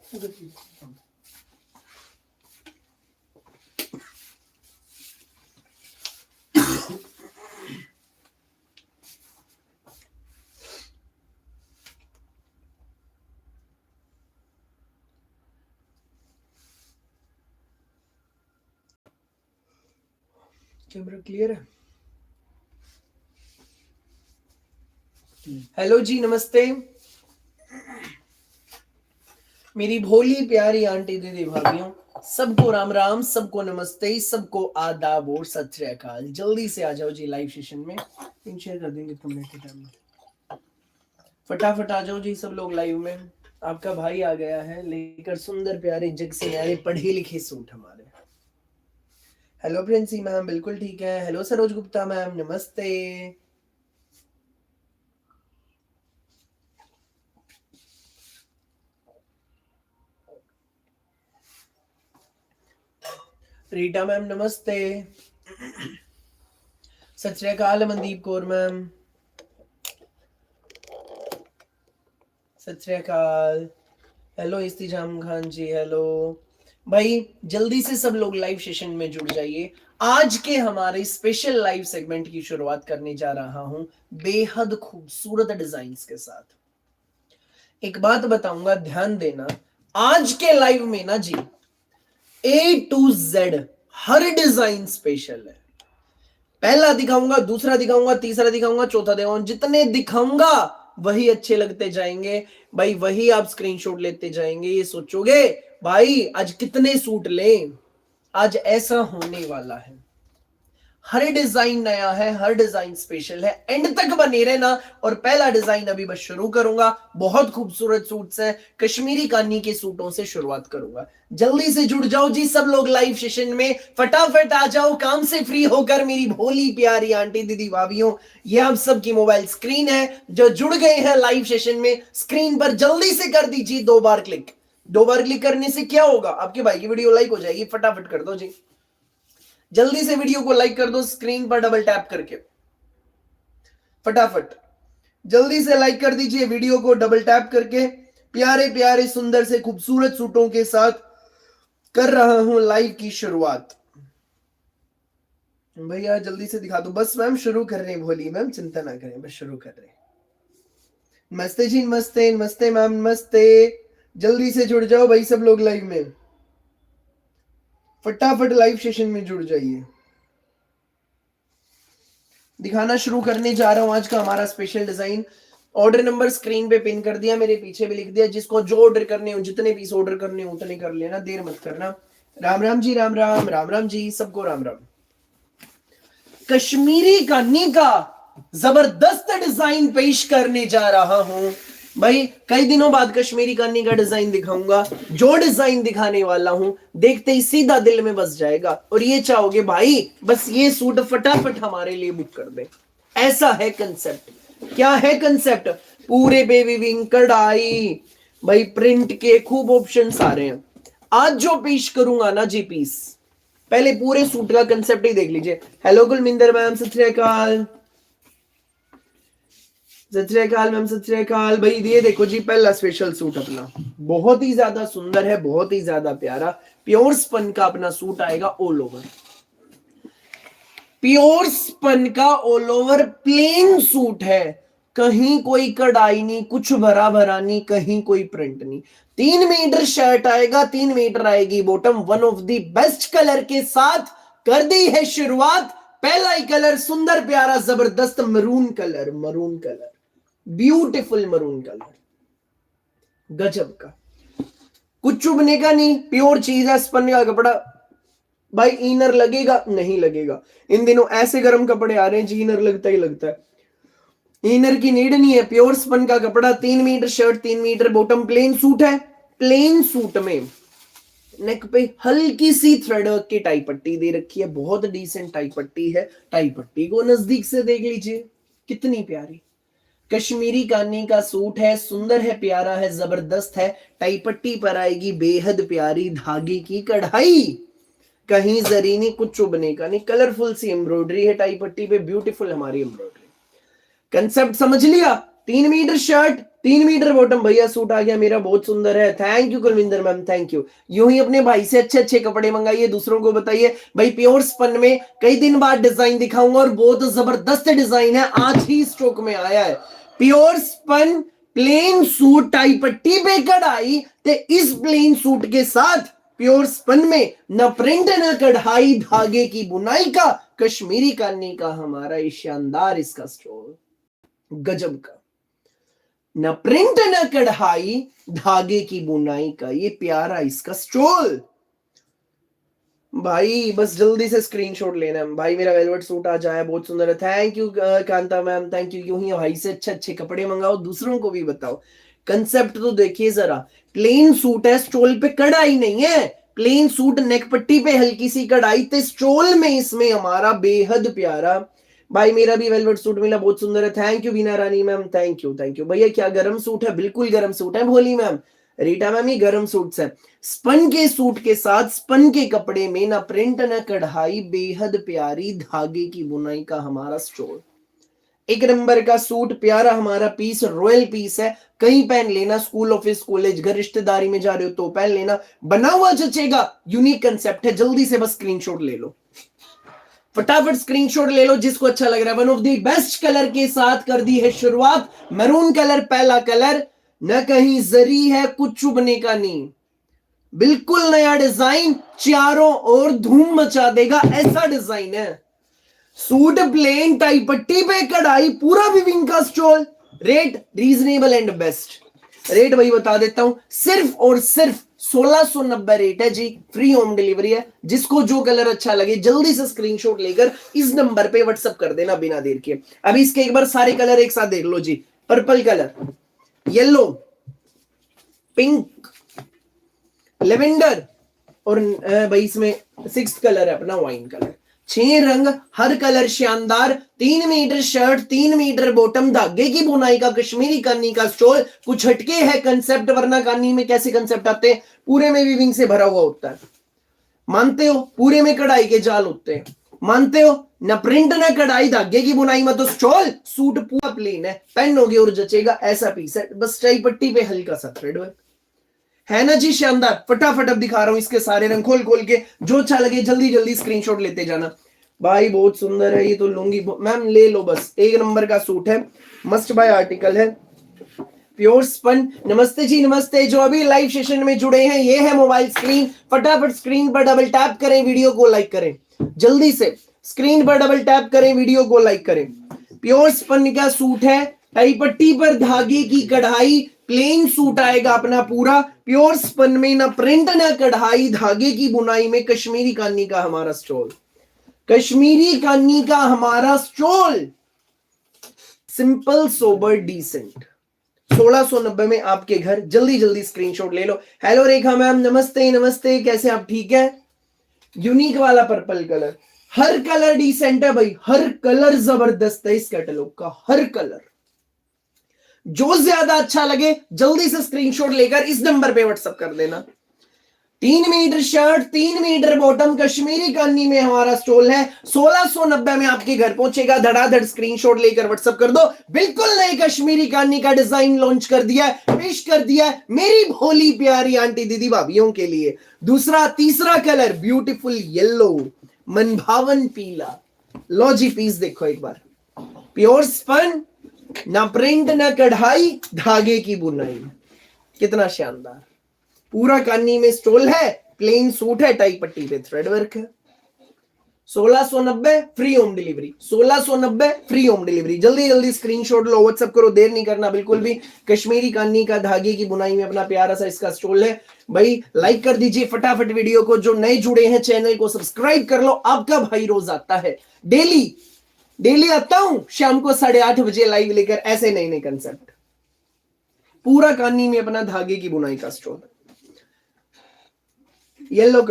Camera clear है? Hello जी, नमस्ते मेरी भोली प्यारी आंटी दीदी भाभीियों, सबको राम राम, सबको नमस्ते, सबको आदाब और सत श्री अकाल। जल्दी से आ जाओ जी लाइव सेशन में, पिन शेयर कर देंगे तुमने के टाइम में। फटाफट आ जाओ जी सब लोग लाइव में। आपका भाई आ गया है लेकर सुंदर प्यारे जग से न्यारे पढ़े लिखे सूट हमारे। हेलो प्रिंसी मैम, बिल्कुल ठीक है। हेलो सरोज गुप्ता मैम, नमस्ते। रीटा मैम नमस्ते। सत श्री अकाल मनदीप कौर मैम, सत श्री अकाल। हेलो इस्तिजाम खान जी, हेलो भाई। जल्दी से सब लोग लाइव सेशन में जुड़ जाइए। आज के हमारे स्पेशल लाइव सेगमेंट की शुरुआत करने जा रहा हूं बेहद खूबसूरत डिजाइन्स के साथ। एक बात बताऊंगा, ध्यान देना। आज के लाइव में ना जी A to Z her design special है। पहला दिखाऊंगा, दूसरा दिखाऊंगा, तीसरा दिखाऊंगा, चौथा दिखाऊंगा। जितने दिखाऊंगा वही अच्छे लगते जाएंगे भाई, वही आप स्क्रीनशॉट लेते जाएंगे। ये सोचोगे भाई आज कितने सूट लें। आज ऐसा होने वाला है, हर डिजाइन नया है, हर डिजाइन स्पेशल है। एंड तक बने रहना। और पहला डिजाइन अभी बस शुरू करूंगा। बहुत खूबसूरत सूट्स हैं, कश्मीरी कानी के सूटों से शुरुआत करूंगा। जल्दी से जुड़ जाओ जी सब लोग लाइव सेशन में, फटाफट आ जाओ काम से फ्री होकर मेरी भोली प्यारी आंटी दीदी भाभीियों। ये आप सबकी मोबाइल स्क्रीन है, जो जुड़ गए हैं लाइव सेशन में स्क्रीन पर जल्दी से कर दीजिए 2 बार क्लिक। 2 बार क्लिक करने से क्या होगा, आपके भाई की वीडियो लाइक हो जाएगी। फटाफट कर दो जी, जल्दी से वीडियो को लाइक कर दो स्क्रीन पर डबल टैप करके। फटाफट जल्दी से लाइक कर दीजिए वीडियो को डबल टैप करके। प्यारे प्यारे सुंदर से खूबसूरत सूटों के साथ कर रहा हूं लाइव की शुरुआत। भैया जल्दी से दिखा दो। बस मैम शुरू कर रहे हैं, भोली मैम चिंता ना करें, बस शुरू कर रहे हैं। नमस्ते जी, नमस्ते नमस्ते मैम, नमस्ते। जल्दी से जुड़ जाओ भाई सब लोग लाइव में, फटाफट लाइव सेशन में जुड़ जाइए। दिखाना शुरू करने जा रहा हूं आज का हमारा special design. Order number screen पे पिन कर दिया, मेरे पीछे भी लिख दिया। जिसको जो ऑर्डर करने हो, जितने पीस ऑर्डर करने हो उतने कर लेना, देर मत करना। राम राम जी, राम राम, राम राम जी, सबको राम राम। कश्मीरी कानी का जबरदस्त डिजाइन पेश करने जा रहा हूं भाई। कई दिनों बाद कश्मीरी कानी का डिजाइन दिखाऊंगा। जो डिजाइन दिखाने वाला हूं देखते ही सीधा दिल में बस जाएगा और ये चाहोगे भाई बस ये सूट फटाफट हमारे लिए बुक कर दे। ऐसा है कंसेप्ट। क्या है कंसेप्ट? पूरे बेबी विंग, कढ़ाई भाई, प्रिंट के खूब ऑप्शंस आ रहे हैं। आज जो पेश करूंगा ना जी पीस, पहले पूरे सूट का कंसेप्ट ही देख लीजिए। हेलो कुलमिंदर मैम, सत श्री अकाल। सत श्री अकाल मैम, सत श्री अकाल। भाई ये देखो जी पहला स्पेशल सूट अपना, बहुत ही ज्यादा सुंदर है, बहुत ही ज्यादा प्यारा। प्योर स्पन का अपना सूट आएगा ऑल ओवर। प्योर स्पन का ऑल ओवर प्लेन सूट है, कहीं कोई कढ़ाई नहीं, कुछ भरा भरा नहीं, कहीं कोई प्रिंट नहीं। 3 मीटर शर्ट आएगा, 3 मीटर आएगी bottom. One of the best colour के साथ कर दी है शुरुआत। पहला ही कलर सुंदर प्यारा जबरदस्त maroon colour, maroon colour, beautiful maroon colour, गजब का। कुछ चुभने का नहीं, प्योर चीज है, स्पन का कपड़ा। भाई इनर लगेगा नहीं लगेगा, इन दिनों ऐसे गर्म कपड़े आ रहे हैं जी, इनर लगता ही लगता है। इनर की नीड नहीं है, प्योर स्पन का कपड़ा। 3 metre shirt, 3 metre bottom, plain suit है। प्लेन सूट में नेक पे हल्की सी थ्रेड वर्क की टाई पट्टी दे रखी है, बहुत डिसेंट टाई पट्टी है। टाई पट्टी को नजदीक से देख लीजिए, कितनी प्यारी। कश्मीरी कानी का सूट है, सुंदर है, प्यारा है, जबरदस्त है। टाई पट्टी पर आएगी बेहद प्यारी धागे की कढ़ाई, कहीं जरी नहीं, कुछ चुभने का नहीं। कलरफुल सी एम्ब्रॉयडरी है टाई पट्टी पे, ब्यूटीफुल हमारी एम्ब्रॉयडरी। कंसेप्ट समझ लिया? 3 मीटर शर्ट 3 मीटर बॉटम, भैया सूट आ गया मेरा, बहुत सुंदर है, thank you Kulwinder ma'am, thank you. यूं ही अपने भाई से अच्छे अच्छे कपड़े मंगाइए, दूसरों को बताइए। भाई प्योर स्पन में कई दिन बाद डिजाइन दिखाऊंगा और बहुत जबरदस्त डिजाइन है, आज ही स्टॉक में आया है। Pure spun plain suit tie पट्टी पे कढ़ाई, ते इस प्लेन सूट के साथ प्योर स्पन में न प्रिंट न कढ़ाई, धागे की बुनाई का कश्मीरी कानी का हमारा ये शानदार इसका स्टोल, गजब का, न प्रिंट न कढ़ाई, धागे की बुनाई का ये प्यारा इसका स्टोल। भाई बस जल्दी से स्क्रीनशॉट लेना है भाई, मेरा वेलवेट सूट आ जाए, बहुत सुंदर है, thank you Kanta ma'am, thank you. यूं ही भाई से अच्छे अच्छे कपड़े मंगाओ, दूसरों को भी बताओ। कंसेप्ट तो देखिए जरा, प्लेन सूट है, स्टोल पे कढ़ाई नहीं है, प्लेन सूट नेक पट्टी पे हल्की सी कढ़ाई, ते स्टोल में इसमें हमारा बेहद प्यारा। भाई मेरा भी वेलवेट सूट मिला, बहुत सुंदर है, thank you Bina Rani ma'am, thank you thank you. भैया क्या गरम सूट है, बिल्कुल गरम सूट है भोली मैम, रीटा मैम ये गरम सूट है। स्पन के सूट के साथ स्पन के कपड़े में ना प्रिंट ना कढ़ाई, बेहद प्यारी धागे की बुनाई का हमारा स्टोल, एक नंबर का सूट, प्यारा हमारा पीस, रॉयल पीस है, कहीं पहन लेना, स्कूल ऑफिस कॉलेज घर रिश्तेदारी में जा रहे हो तो पहन लेना, बना हुआ जचेगा, यूनिक कंसेप्ट है। जल्दी से बस स्क्रीनशॉट ले लो, फटाफट स्क्रीनशॉट ले लो जिसको अच्छा लग रहा है। One of the best colour के साथ कर दी है शुरुआत, मैरून कलर पहला कलर, न कहीं जरी है कुछ चुभने का नहीं, बिल्कुल नया डिजाइन, चारों ओर धूम मचा देगा ऐसा डिजाइन है। सूट प्लेन टाई पट्टी पे कढ़ाई, पूरा विविंग का stole, rate reasonable and best. Rate वही बता देता हूं, सिर्फ और सिर्फ 1690 रेट है जी, फ्री होम डिलीवरी है। जिसको जो कलर अच्छा लगे जल्दी से स्क्रीनशॉट लेकर इस नंबर पे व्हाट्सएप कर देना बिना देर के। अभी इसके एक बार सारे कलर एक साथ देख लो जी, purple colour, yellow, pink, lavender, और भाई इसमें 6th कलर है अपना वाइन कलर, 6 रंग, हर कलर शानदार, 3 मीटर शर्ट 3 मीटर बॉटम, धागे की बुनाई का कश्मीरी कानी का स्टोल, कुछ हटके है कंसेप्ट, वरना कानी में कैसे कंसेप्ट आते हैं, पूरे में वीविंग से भरा हुआ होता है, मानते हो, पूरे में कढ़ाई के जाल होते हैं, मानते हो, न प्रिंट न कढ़ाई, धागे की बुनाई में तो स्टोल, सूट पूरा प्लेन है, पहनोगे और जचेगा ऐसा पीस है, बस टाई पट्टी पे हल्का सा थ्रेड वर्क है ना जी, शानदार। फटाफट अब दिखा रहा हूं इसके सारे रंग खोल खोल के, जो अच्छा लगे जल्दी जल्दी स्क्रीनशॉट लेते जाना। भाई बहुत सुंदर है, ये तो लूंगी मैम, ले लो बस, एक नंबर का सूट है, मस्ट बाय आर्टिकल है, प्योर स्पन। नमस्ते जी नमस्ते, जो अभी लाइव सेशन में जुड़े हैं, ये है मोबाइल स्क्रीन, फटाफट स्क्रीन पर डबल टैप करें, वीडियो को लाइक करें, जल्दी से स्क्रीन पर डबल टैप करें, वीडियो को लाइक करें। प्योर स्पन का सूट है, टाई पट्टी पर धागे की कढ़ाई, प्लेन सूट आएगा अपना पूरा, प्योर स्पन में ना प्रिंट ना कढ़ाई, धागे की बुनाई में कश्मीरी कानी का हमारा स्टोल, कश्मीरी कानी का हमारा स्टोल, सिंपल सोबर डिसेंट, 1690 में आपके घर, जल्दी जल्दी स्क्रीनशॉट ले लो। हेलो रेखा मैम, नमस्ते नमस्ते, कैसे आप, ठीक है। यूनिक वाला पर्पल कलर, हर कलर डिसेंट है भाई, हर कलर जबरदस्त है इस कैटलॉग का, हर कलर जो ज्यादा अच्छा लगे जल्दी से स्क्रीनशॉट लेकर इस नंबर पे व्हाट्सएप कर देना। 3 metre shirt 3 metre bottom, Kashmiri Kani में हमारा स्टोल है, 1690 में आपके घर पहुंचेगा, धड़ाधड़ स्क्रीनशॉट लेकर व्हाट्सएप कर दो। बिल्कुल नई कश्मीरी कानी का डिजाइन लॉन्च कर दिया है, पेश कर दिया है मेरी भोली प्यारी आंटी दीदी भाभीियों के लिए। दूसरा तीसरा कलर ब्यूटीफुल येलो, मनभावन पीला, लो जी पीस देखो एक बार, प्योर स्पन, ना प्रिंट ना कढ़ाई, धागे की बुनाई, कितना शानदार, पूरा कानी में स्टोल है, प्लेन सूट है, टाई पट्टी पे थ्रेड वर्क है। 1690 free home delivery, 1690 free home delivery, जल्दी जल्दी स्क्रीनशॉट लो, व्हाट्सएप करो, देर नहीं करना बिल्कुल भी। कश्मीरी कानी का धागे की बुनाई में अपना प्यारा सा इसका स्टोल है। भाई लाइक कर दीजिए फटाफट वीडियो को, जो नए जुड़े हैं चैनल को सब्सक्राइब कर लो। आपका भाई रोज आता है, डेली आता हूं शाम को 8:30 बजे लाइव लेकर, ऐसे नए नए कंसेप्ट, पूरा कानी में अपना धागे की बुनाई का स्टोल, येलो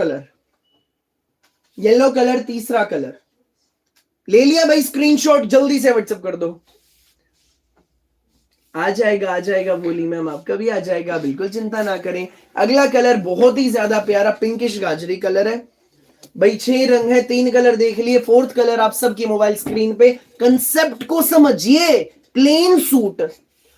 कलर तीसरा कलर, ले लिया भाई स्क्रीनशॉट, जल्दी से व्हाट्सएप कर दो। आ जाएगा बोली मैम, आपका भी आ जाएगा, बिल्कुल चिंता ना करें। अगला कलर बहुत ही ज्यादा प्यारा पिंकिश गाजरी कलर है भाई, 6 रंग है, 3 कलर देख लिए, 4th कलर आप सबकी मोबाइल स्क्रीन पे। कंसेप्ट को समझिए, प्लेन सूट,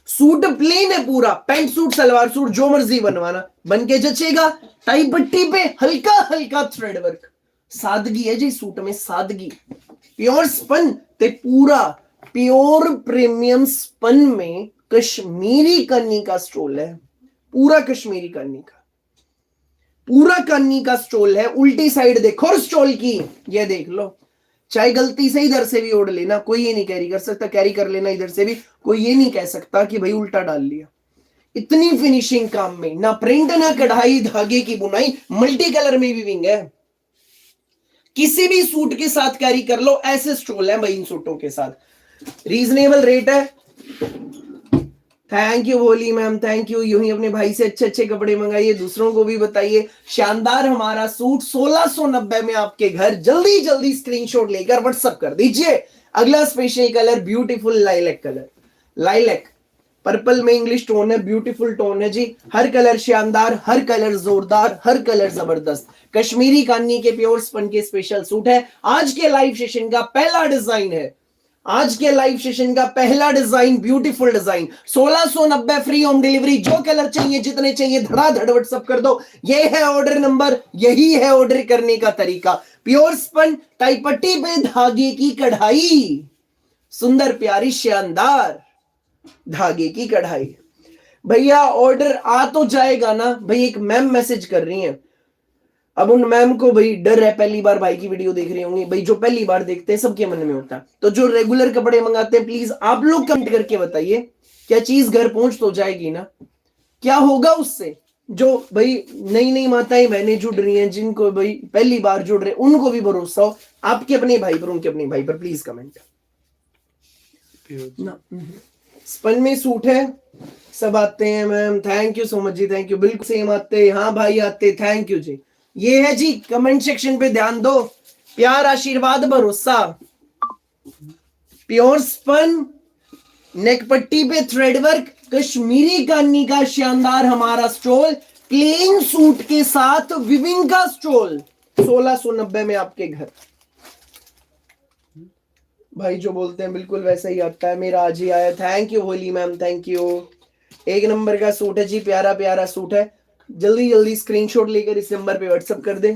सूट प्लेन है पूरा, पैंट सूट सलवार सूट जो मर्जी बनवाना, बन के जचेगा। टाई पट्टी पे हल्का हल्का थ्रेड वर्क, सादगी है जी सूट में, सादगी। प्योर स्पन ते पूरा प्योर प्रीमियम स्पन में कश्मीरी कन्नी का स्टोल है, पूरा कश्मीरी कन्नी का, पूरा कन्नी का स्टोल है। उल्टी साइड देखो और स्टोल की, ये देख लो। चाहे गलती से इधर से भी ओढ़ लेना, कोई ये नहीं कैरी कर सकता, कैरी कर लेना इधर से भी, कोई ये नहीं कह सकता कि भाई उल्टा डाल लिया। इतनी फिनिशिंग काम में, ना प्रिंट ना कढ़ाई, धागे की बुनाई, मल्टी कलर में वीविंग है। किसी भी सूट के साथ कैरी कर लो, ऐसे स्टोल है भाई इन सूटों के साथ। रीजनेबल रेट है। थैंक यू भोली मैम, थैंक यू। यूं ही अपने भाई से अच्छे अच्छे कपड़े मंगाइए, दूसरों को भी बताइए। शानदार हमारा सूट 1690 में आपके घर। जल्दी जल्दी स्क्रीनशॉट लेकर व्हाट्सएप कर दीजिए। अगला special colour beautiful lilac colour, lilac purple में इंग्लिश टोन है, ब्यूटीफुल टोन है जी। हर कलर शानदार, हर कलर जोरदार, हर कलर जबरदस्त। कश्मीरी कान्नी के प्योर स्पन के स्पेशल सूट है। आज के लाइव सेशन का पहला डिजाइन है, आज के लाइव सेशन का पहला design, beautiful design. 1690 free home delivery. जो कलर चाहिए, जितने चाहिए, धड़ाधड़ व्हाट्सएप कर दो। ये है ऑर्डर नंबर, यही है ऑर्डर करने का तरीका। प्योर स्पन, टाई पट्टी पे धागे की कढ़ाई, सुंदर प्यारी शानदार धागे की कढ़ाई। भैया ऑर्डर आ तो जाएगा ना भाई। एक मैम मैसेज कर रही हैं, अब उन मैम को भाई डर है, पहली बार भाई की वीडियो देख रही होंगी भाई। जो पहली बार देखते हैं सबके मन में होता है, तो जो रेगुलर कपड़े मंगाते हैं प्लीज आप लोग कमेंट करके बताइए, क्या चीज घर पहुंच तो जाएगी ना? क्या होगा उससे? जो भाई नई नई माताएं बहनें जुड़ रही हैं, जिनको भाई पहली बार जुड़ रहे, उनको भी भरोसा हो आपके अपने भाई पर, उनके अपने भाई पर, प्लीज कमेंट ना। स्पन में सूट है, सब आते हैं ma'am, thank you so much जी, थैंक यू। बिल्कुल सेम आते, हाँ भाई आते, थैंक यू जी। ये है जी, कमेंट सेक्शन पे ध्यान दो, प्यार आशीर्वाद भरोसा। प्योर स्पन, नेक पट्टी पे थ्रेड वर्क, कश्मीरी कान्नी का शानदार हमारा स्टोल, प्लेन सूट के साथ विविंग का स्टोल, 1690 में आपके घर। भाई जो बोलते हैं बिल्कुल वैसा ही आता है, मेरा आज ही आया। Thank you Holi ma'am, thank you. एक नंबर का सूट है जी, प्यारा प्यारा सूट है। जल्दी जल्दी स्क्रीनशॉट लेकर इस नंबर पे व्हाट्सएप कर दे,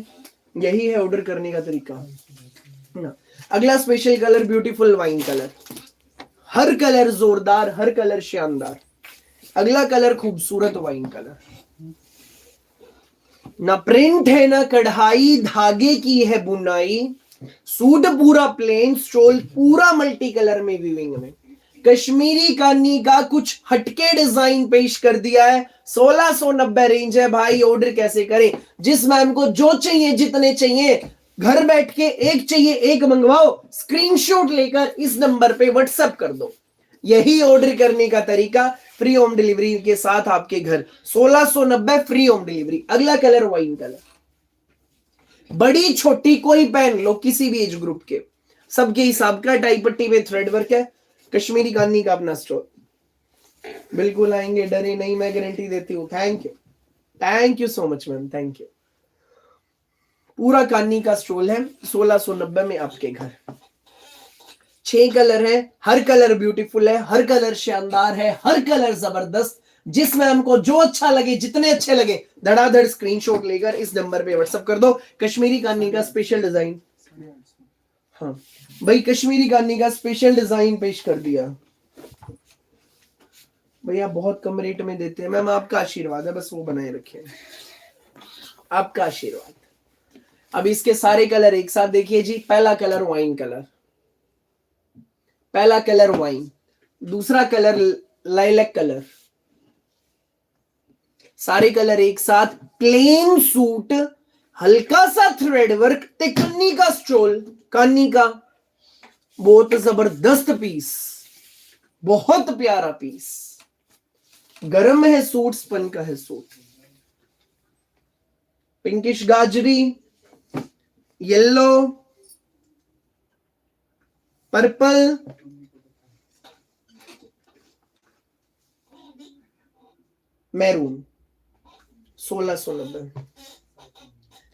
यही है ऑर्डर करने का तरीका ना। अगला special colour beautiful wine colour, हर कलर जोरदार, हर कलर शानदार। अगला कलर खूबसूरत वाइन कलर, ना प्रिंट है ना कढ़ाई, धागे की है बुनाई। सूट पूरा प्लेन, स्टोल पूरा मल्टी कलर में वीविंग में। कश्मीरी कान्नी का कुछ हटके डिजाइन पेश कर दिया है। 1690 रेंज है भाई। ऑर्डर कैसे करें? जिस मैम को जो चाहिए, जितने चाहिए, घर बैठ के एक चाहिए एक मंगवाओ, स्क्रीनशॉट लेकर इस नंबर पे व्हाट्सएप कर दो। यही ऑर्डर करने का तरीका, फ्री होम डिलीवरी के साथ आपके घर। 1690 फ्री होम डिलीवरी। अगला कलर वाइन कलर, बड़ी छोटी कोई पहन लो, किसी भी एज ग्रुप के, सबके हिसाब का। टाई पट्टी पे थ्रेड वर्क है, कश्मीरी कान्नी का अपना स्टोर। बिल्कुल आएंगे, डरे नहीं, मैं गारंटी देती हूँ। Thank you so much ma'am, thank you. पूरा कान्नी का स्टोल है, 1690 में आपके घर। 6 कलर है, हर कलर ब्यूटीफुल है, हर कलर शानदार है, हर कलर जबरदस्त। जिस मैम को जो अच्छा लगे, जितने अच्छे लगे, धड़ाधड़ स्क्रीनशॉट लेकर इस नंबर पे व्हाट्सएप कर दो। कश्मीरी कान्नी का स्पेशल डिजाइन, हाँ भाई कश्मीरी कान्नी का स्पेशल डिजाइन पेश कर दिया। भैया बहुत कम रेट में देते हैं मैम, आपका आशीर्वाद है, बस वो बनाए रखिए, आपका आशीर्वाद। अब इसके सारे कलर एक साथ देखिए जी। पहला कलर वाइन कलर, पहला कलर वाइन, दूसरा कलर लाइलैक कलर, सारे कलर एक साथ। प्लेन सूट, हल्का सा थ्रेड वर्क ते कन्नी का स्टोल, कान्नी का, बहुत जबरदस्त पीस, बहुत प्यारा पीस। गरम है सूट, स्पन का है सूट। पिंकिश गाजरी, येलो, पर्पल, मैरून, 1690।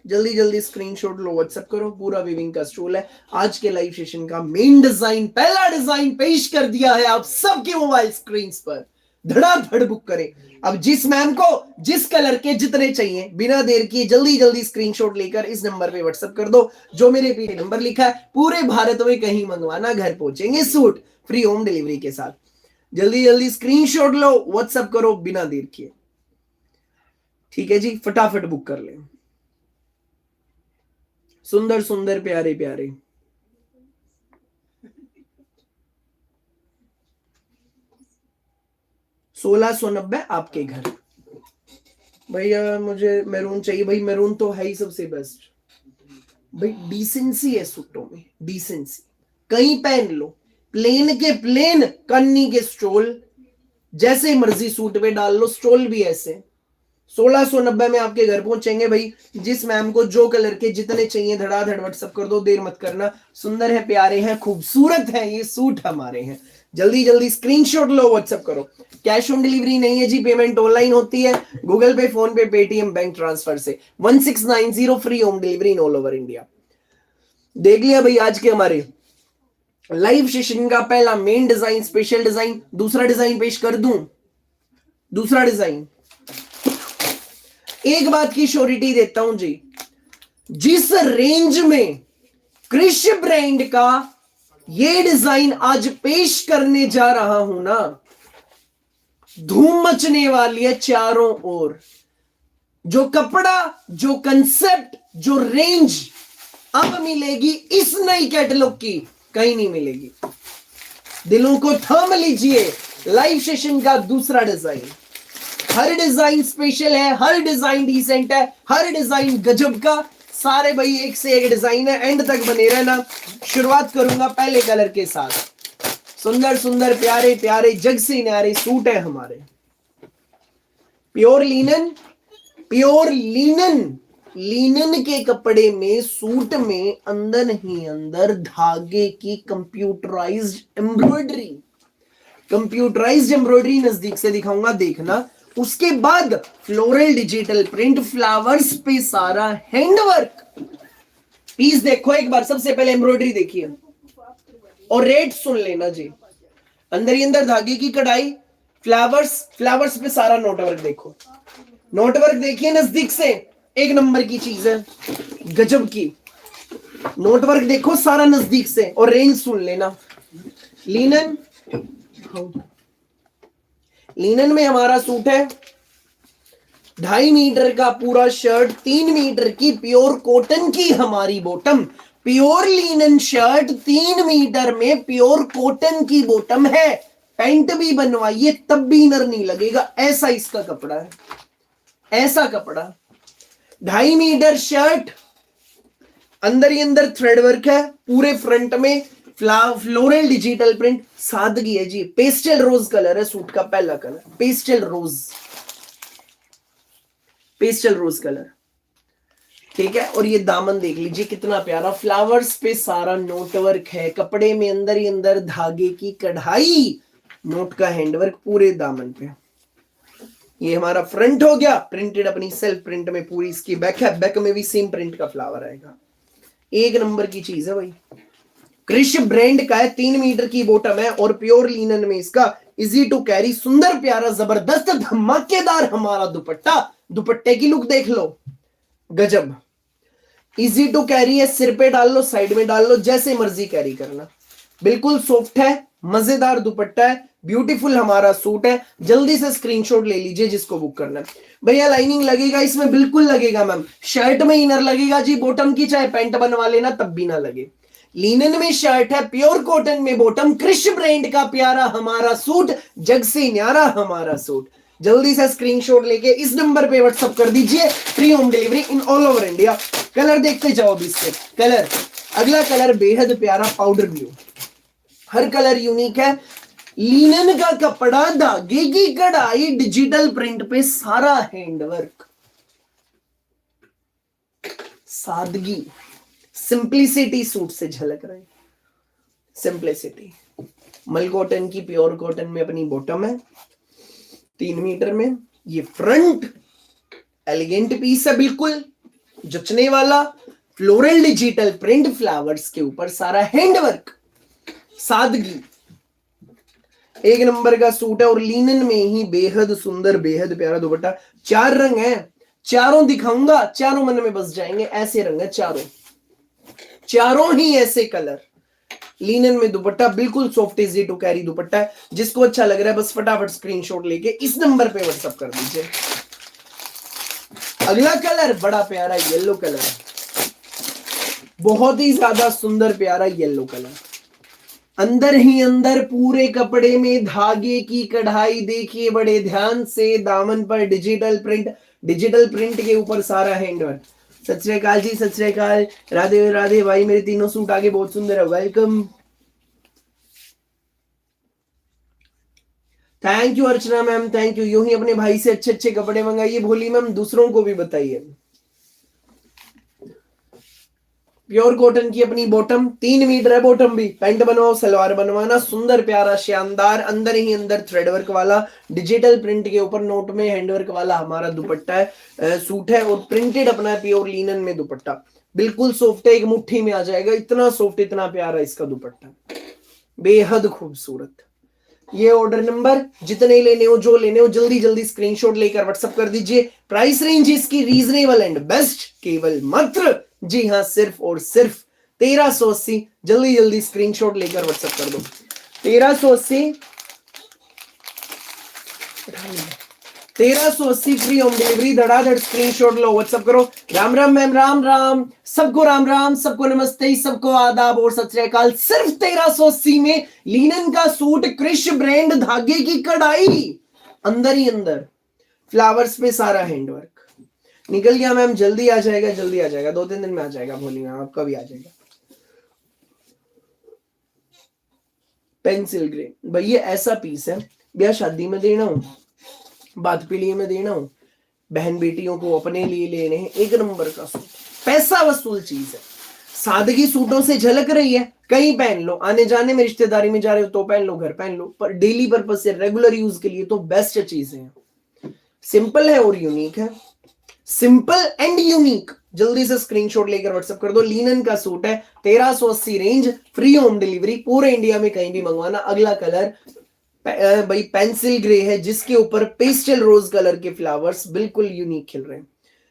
जल्दी जल्दी स्क्रीनशॉट लो, व्हाट्सएप करो। पूरा वीविंग का स्टोल है। आज के लाइव सेशन का मेन डिजाइन, पहला डिजाइन पेश कर दिया है आप सबके मोबाइल स्क्रीन पर। धड़ाधड़ बुक करें। अब जिस मैम को जिस कलर के जितने चाहिए, बिना देर किए जल्दी जल्दी स्क्रीनशॉट लेकर इस नंबर पे व्हाट्सएप कर दो, जो मेरे पीछे नंबर लिखा है। पूरे भारत में कहीं मंगवाना, घर पहुंचेंगे सूट फ्री होम डिलीवरी के साथ। जल्दी जल्दी स्क्रीनशॉट लो, व्हाट्सएप करो बिना देर किए। ठीक है जी, फटाफट बुक कर ले। सुंदर सुंदर प्यारे प्यारे 1690 आपके घर। भैया मुझे मैरून चाहिए। भाई मैरून तो है ही सबसे बेस्ट भाई, डिसेंसी है सूटों में, डिसेंसी। कहीं पहन लो, प्लेन के प्लेन, कन्नी के स्टोल, जैसे मर्जी सूट पे डाल लो, स्टोल भी ऐसे। 1690 में आपके घर पहुंचेंगे भाई। जिस मैम को जो कलर के जितने चाहिए धड़ाधड़ व्हाट्सएप कर दो, देर मत करना। सुंदर है, प्यारे हैं, खूबसूरत है, ये सूट हमारे हैं। जल्दी जल्दी स्क्रीनशॉट लो, व्हाट्सएप करो। कैश ऑन डिलीवरी नहीं है जी, पेमेंट ऑनलाइन होती है, गूगल पे, फोन पे, पेटीएम, बैंक ट्रांसफर से। 1690 free home delivery in all over India. देख लिया भाई आज के हमारे लाइव सेशन का पहला मेन डिजाइन, स्पेशल डिजाइन। दूसरा डिजाइन पेश कर दूं, दूसरा डिजाइन। एक बात की श्योरिटी देता हूं जी, जिस रेंज में क्रिश ब्रांड का ये डिजाइन आज पेश करने जा रहा हूं ना, धूम मचने वाली है चारों ओर। जो कपड़ा, जो कंसेप्ट, जो रेंज अब मिलेगी इस नई कैटलॉग की, कहीं नहीं मिलेगी। दिलों को थाम लीजिए, लाइव सेशन का दूसरा डिजाइन। हर डिजाइन स्पेशल है, हर डिजाइन डिसेंट है, हर डिजाइन गजब का। सारे भाई एक से एक डिजाइन है, एंड तक बने रहना। शुरुआत करूंगा पहले कलर के साथ। सुंदर सुंदर प्यारे प्यारे जग से न्यारे सूट है हमारे। Pure linen, pure linen, linen के कपड़े में, सूट में अंदर ही अंदर धागे की कंप्यूटराइज्ड एम्ब्रॉयडरी। कंप्यूटराइज्ड एम्ब्रॉयडरी नजदीक से दिखाऊंगा, देखना। उसके बाद फ्लोरल डिजिटल प्रिंट, फ्लावर्स पे सारा हैंडवर्क। पीस देखो एक बार, सबसे पहले एम्ब्रॉयडरी देखिए और रेट सुन लेना जी। अंदर ही अंदर धागे की कढ़ाई, फ्लावर्स, फ्लावर्स पे सारा नोटवर्क देखो। नोटवर्क देखिए नजदीक से, एक नंबर की चीज है, गजब की। नोटवर्क देखो सारा नजदीक से, और रेंज सुन लेना। लिनन, लिनन में हमारा सूट है 2.5 मीटर का पूरा शर्ट, 3 मीटर की प्योर कॉटन की हमारी bottom. Pure linen shirt 3 metre में प्योर कॉटन की बॉटम है। पैंट भी बनवाइए तब भी इनर नहीं लगेगा, ऐसा इसका कपड़ा है, ऐसा कपड़ा। 2.5 मीटर शर्ट, अंदर ही अंदर थ्रेड वर्क है, पूरे फ्रंट में फ्लोरल डिजिटल प्रिंट, सादगी है जी। पेस्टल रोज कलर है सूट का, पहला कलर पेस्टल रोज, पेस्टल रोज कलर। ठीक है, और ये दामन देख लीजिए कितना प्यारा, फ्लावर्स पे सारा नोटवर्क है, कपड़े में अंदर ही अंदर धागे की कढ़ाई, नोट का हैंडवर्क पूरे दामन पे। ये हमारा फ्रंट हो गया, प्रिंटेड अपनी सेल्फ प्रिंट में पूरी इसकी बैक है, बैक में भी सेम प्रिंट का फ्लावर आएगा। एक नंबर की चीज है भाई, क्रिश ब्रांड का है, 3 मीटर की बॉटम है, और प्योर लिनन में इसका इजी टू कैरी, सुंदर प्यारा जबरदस्त धमाकेदार हमारा दुपट्टा। दुपट्टे की लुक देख लो, गजब। इजी टू कैरी है, सिर पे डाल लो, साइड में डाल लो, जैसे मर्जी कैरी करना। बिल्कुल सॉफ्ट है, मजेदार दुपट्टा है, ब्यूटीफुल हमारा सूट है। जल्दी से स्क्रीनशॉट ले लीजिए जिसको बुक करना है। भैया लाइनिंग लगेगा इसमें, बिल्कुल लगेगा मैम। शर्ट में इनर लगेगा जी, बॉटम की चाहे पैंट बनवा लेना तब भी ना लगे। लिनन में शर्ट है, प्योर कॉटन में बॉटम, क्रिश ब्रांड का प्यारा हमारा सूट, जग से न्यारा हमारा सूट। जल्दी से स्क्रीनशॉट लेके इस नंबर पे व्हाट्सएप कर दीजिए, free home delivery in all over India. Colour देखते जाओ अभी इसके कलर। अगला कलर बेहद प्यारा पाउडर ब्लू, हर कलर यूनिक है। लिनन का कपड़ा, धागे की कढ़ाई, डिजिटल प्रिंट पे सारा हैंडवर्क, सादगी, सिंप्लिसिटी सूट से झलक रही, सिंप्लिसिटी। मल कॉटन की प्योर कॉटन में अपनी बॉटम है, 3 मीटर में। ये फ्रंट एलिगेंट पीस है, बिल्कुल जचने वाला, फ्लोरल डिजिटल प्रिंट, फ्लावर्स के ऊपर सारा हैंडवर्क, सादगी। एक नंबर का सूट है और लीनन में ही बेहद सुंदर बेहद प्यारा दुपट्टा। 4 रंग है, चारों दिखाऊंगा, चारों मन में बस जाएंगे। ऐसे रंग है चारों, चारों ही ऐसे कलर। लीनन में दुपट्टा बिल्कुल soft easy to carry dupatta है। जिसको अच्छा लग रहा है बस फटाफट स्क्रीनशॉट लेके इस नंबर पे व्हाट्सएप कर दीजिए। अगला कलर बड़ा प्यारा येलो कलर है, बहुत ही ज्यादा सुंदर प्यारा येलो कलर। अंदर ही अंदर पूरे कपड़े में धागे की कढ़ाई देखिए बड़े ध्यान से। दामन पर डिजिटल प्रिंट, डिजिटल प्रिंट के ऊपर सारा हैंडवर्क। सत श्री अकाल जी, सत श्री अकाल, राधे राधे भाई। मेरे तीनों सूट आगे बहुत सुंदर है, welcome. Thank you Archana ma'am, thank you. यूं ही अपने भाई से अच्छे अच्छे कपड़े मंगाइए भोली मैम, दूसरों को भी बताइए। प्योर कॉटन की अपनी बॉटम 3 मीटर है, बॉटम भी। पैंट बनवाओ, सलवार बनवाना, सुंदर प्यारा शानदार अंदर ही अंदर थ्रेड वर्क वाला डिजिटल प्रिंट के ऊपर नोट में हैंडवर्क वाला हमारा दुपट्टा है, सूट है। और प्रिंटेड अपना है प्योर लीनन में दुपट्टा, बिल्कुल सॉफ्ट है, एक मुट्ठी में आ जाएगा। इतना सॉफ्ट इतना प्यारा इसका दुपट्टा, बेहद खूबसूरत। ये ऑर्डर नंबर जितने लेने हो जो लेने हो जल्दी जल्दी स्क्रीनशॉट लेकर व्हाट्सएप कर दीजिए। प्राइस रेंज इसकी रीजनेबल एंड बेस्ट, केवल मात्र, जी हाँ, सिर्फ और सिर्फ 1380। जल्दी जल्दी स्क्रीनशॉट लेकर व्हाट्सएप कर दो। 1380, 1380 फ्री होम डिलीवरी। धड़ाधड़ स्क्रीनशॉट लो, व्हाट्सएप करो। राम राम मैम, राम राम सबको, राम राम सबको, नमस्ते सबको, आदाब और सत श्री अकाल। सिर्फ 1380 में लीनन का सूट, क्रिश ब्रांड, धागे की कढ़ाई, अंदर ही अंदर फ्लावर्स पे सारा हैंडवर्क। निकल गया मैम, जल्दी आ जाएगा, जल्दी आ जाएगा, 2-3 दिन में आ जाएगा। भोली मैम आपका भी आ जाएगा। पेंसिल ग्रे भैया ऐसा पीस है, ब्याह शादी में देना हो, बात पीलिए में देना हो, बहन बेटियों को अपने लिए लेने हैं, एक नंबर का सूट, पैसा वसूल चीज है। सादगी सूटों से झलक रही है, कहीं पहन लो, आने जाने में रिश्तेदारी में जा रहे हो तो पहन लो, घर पहन लो, पर डेली पर्पज से रेगुलर यूज के लिए तो बेस्ट चीजें हैं। सिंपल है और यूनिक है, सिंपल एंड यूनिक। जल्दी से स्क्रीनशॉट लेकर व्हाट्सएप कर दो। लीनन का सूट है, 1380 रेंज, फ्री होम डिलीवरी, पूरे इंडिया में कहीं भी मंगवाना। अगला कलर भाई पेंसिल ग्रे है, जिसके ऊपर पेस्टल रोज कलर के फ्लावर्स बिल्कुल यूनिक खिल रहे हैं।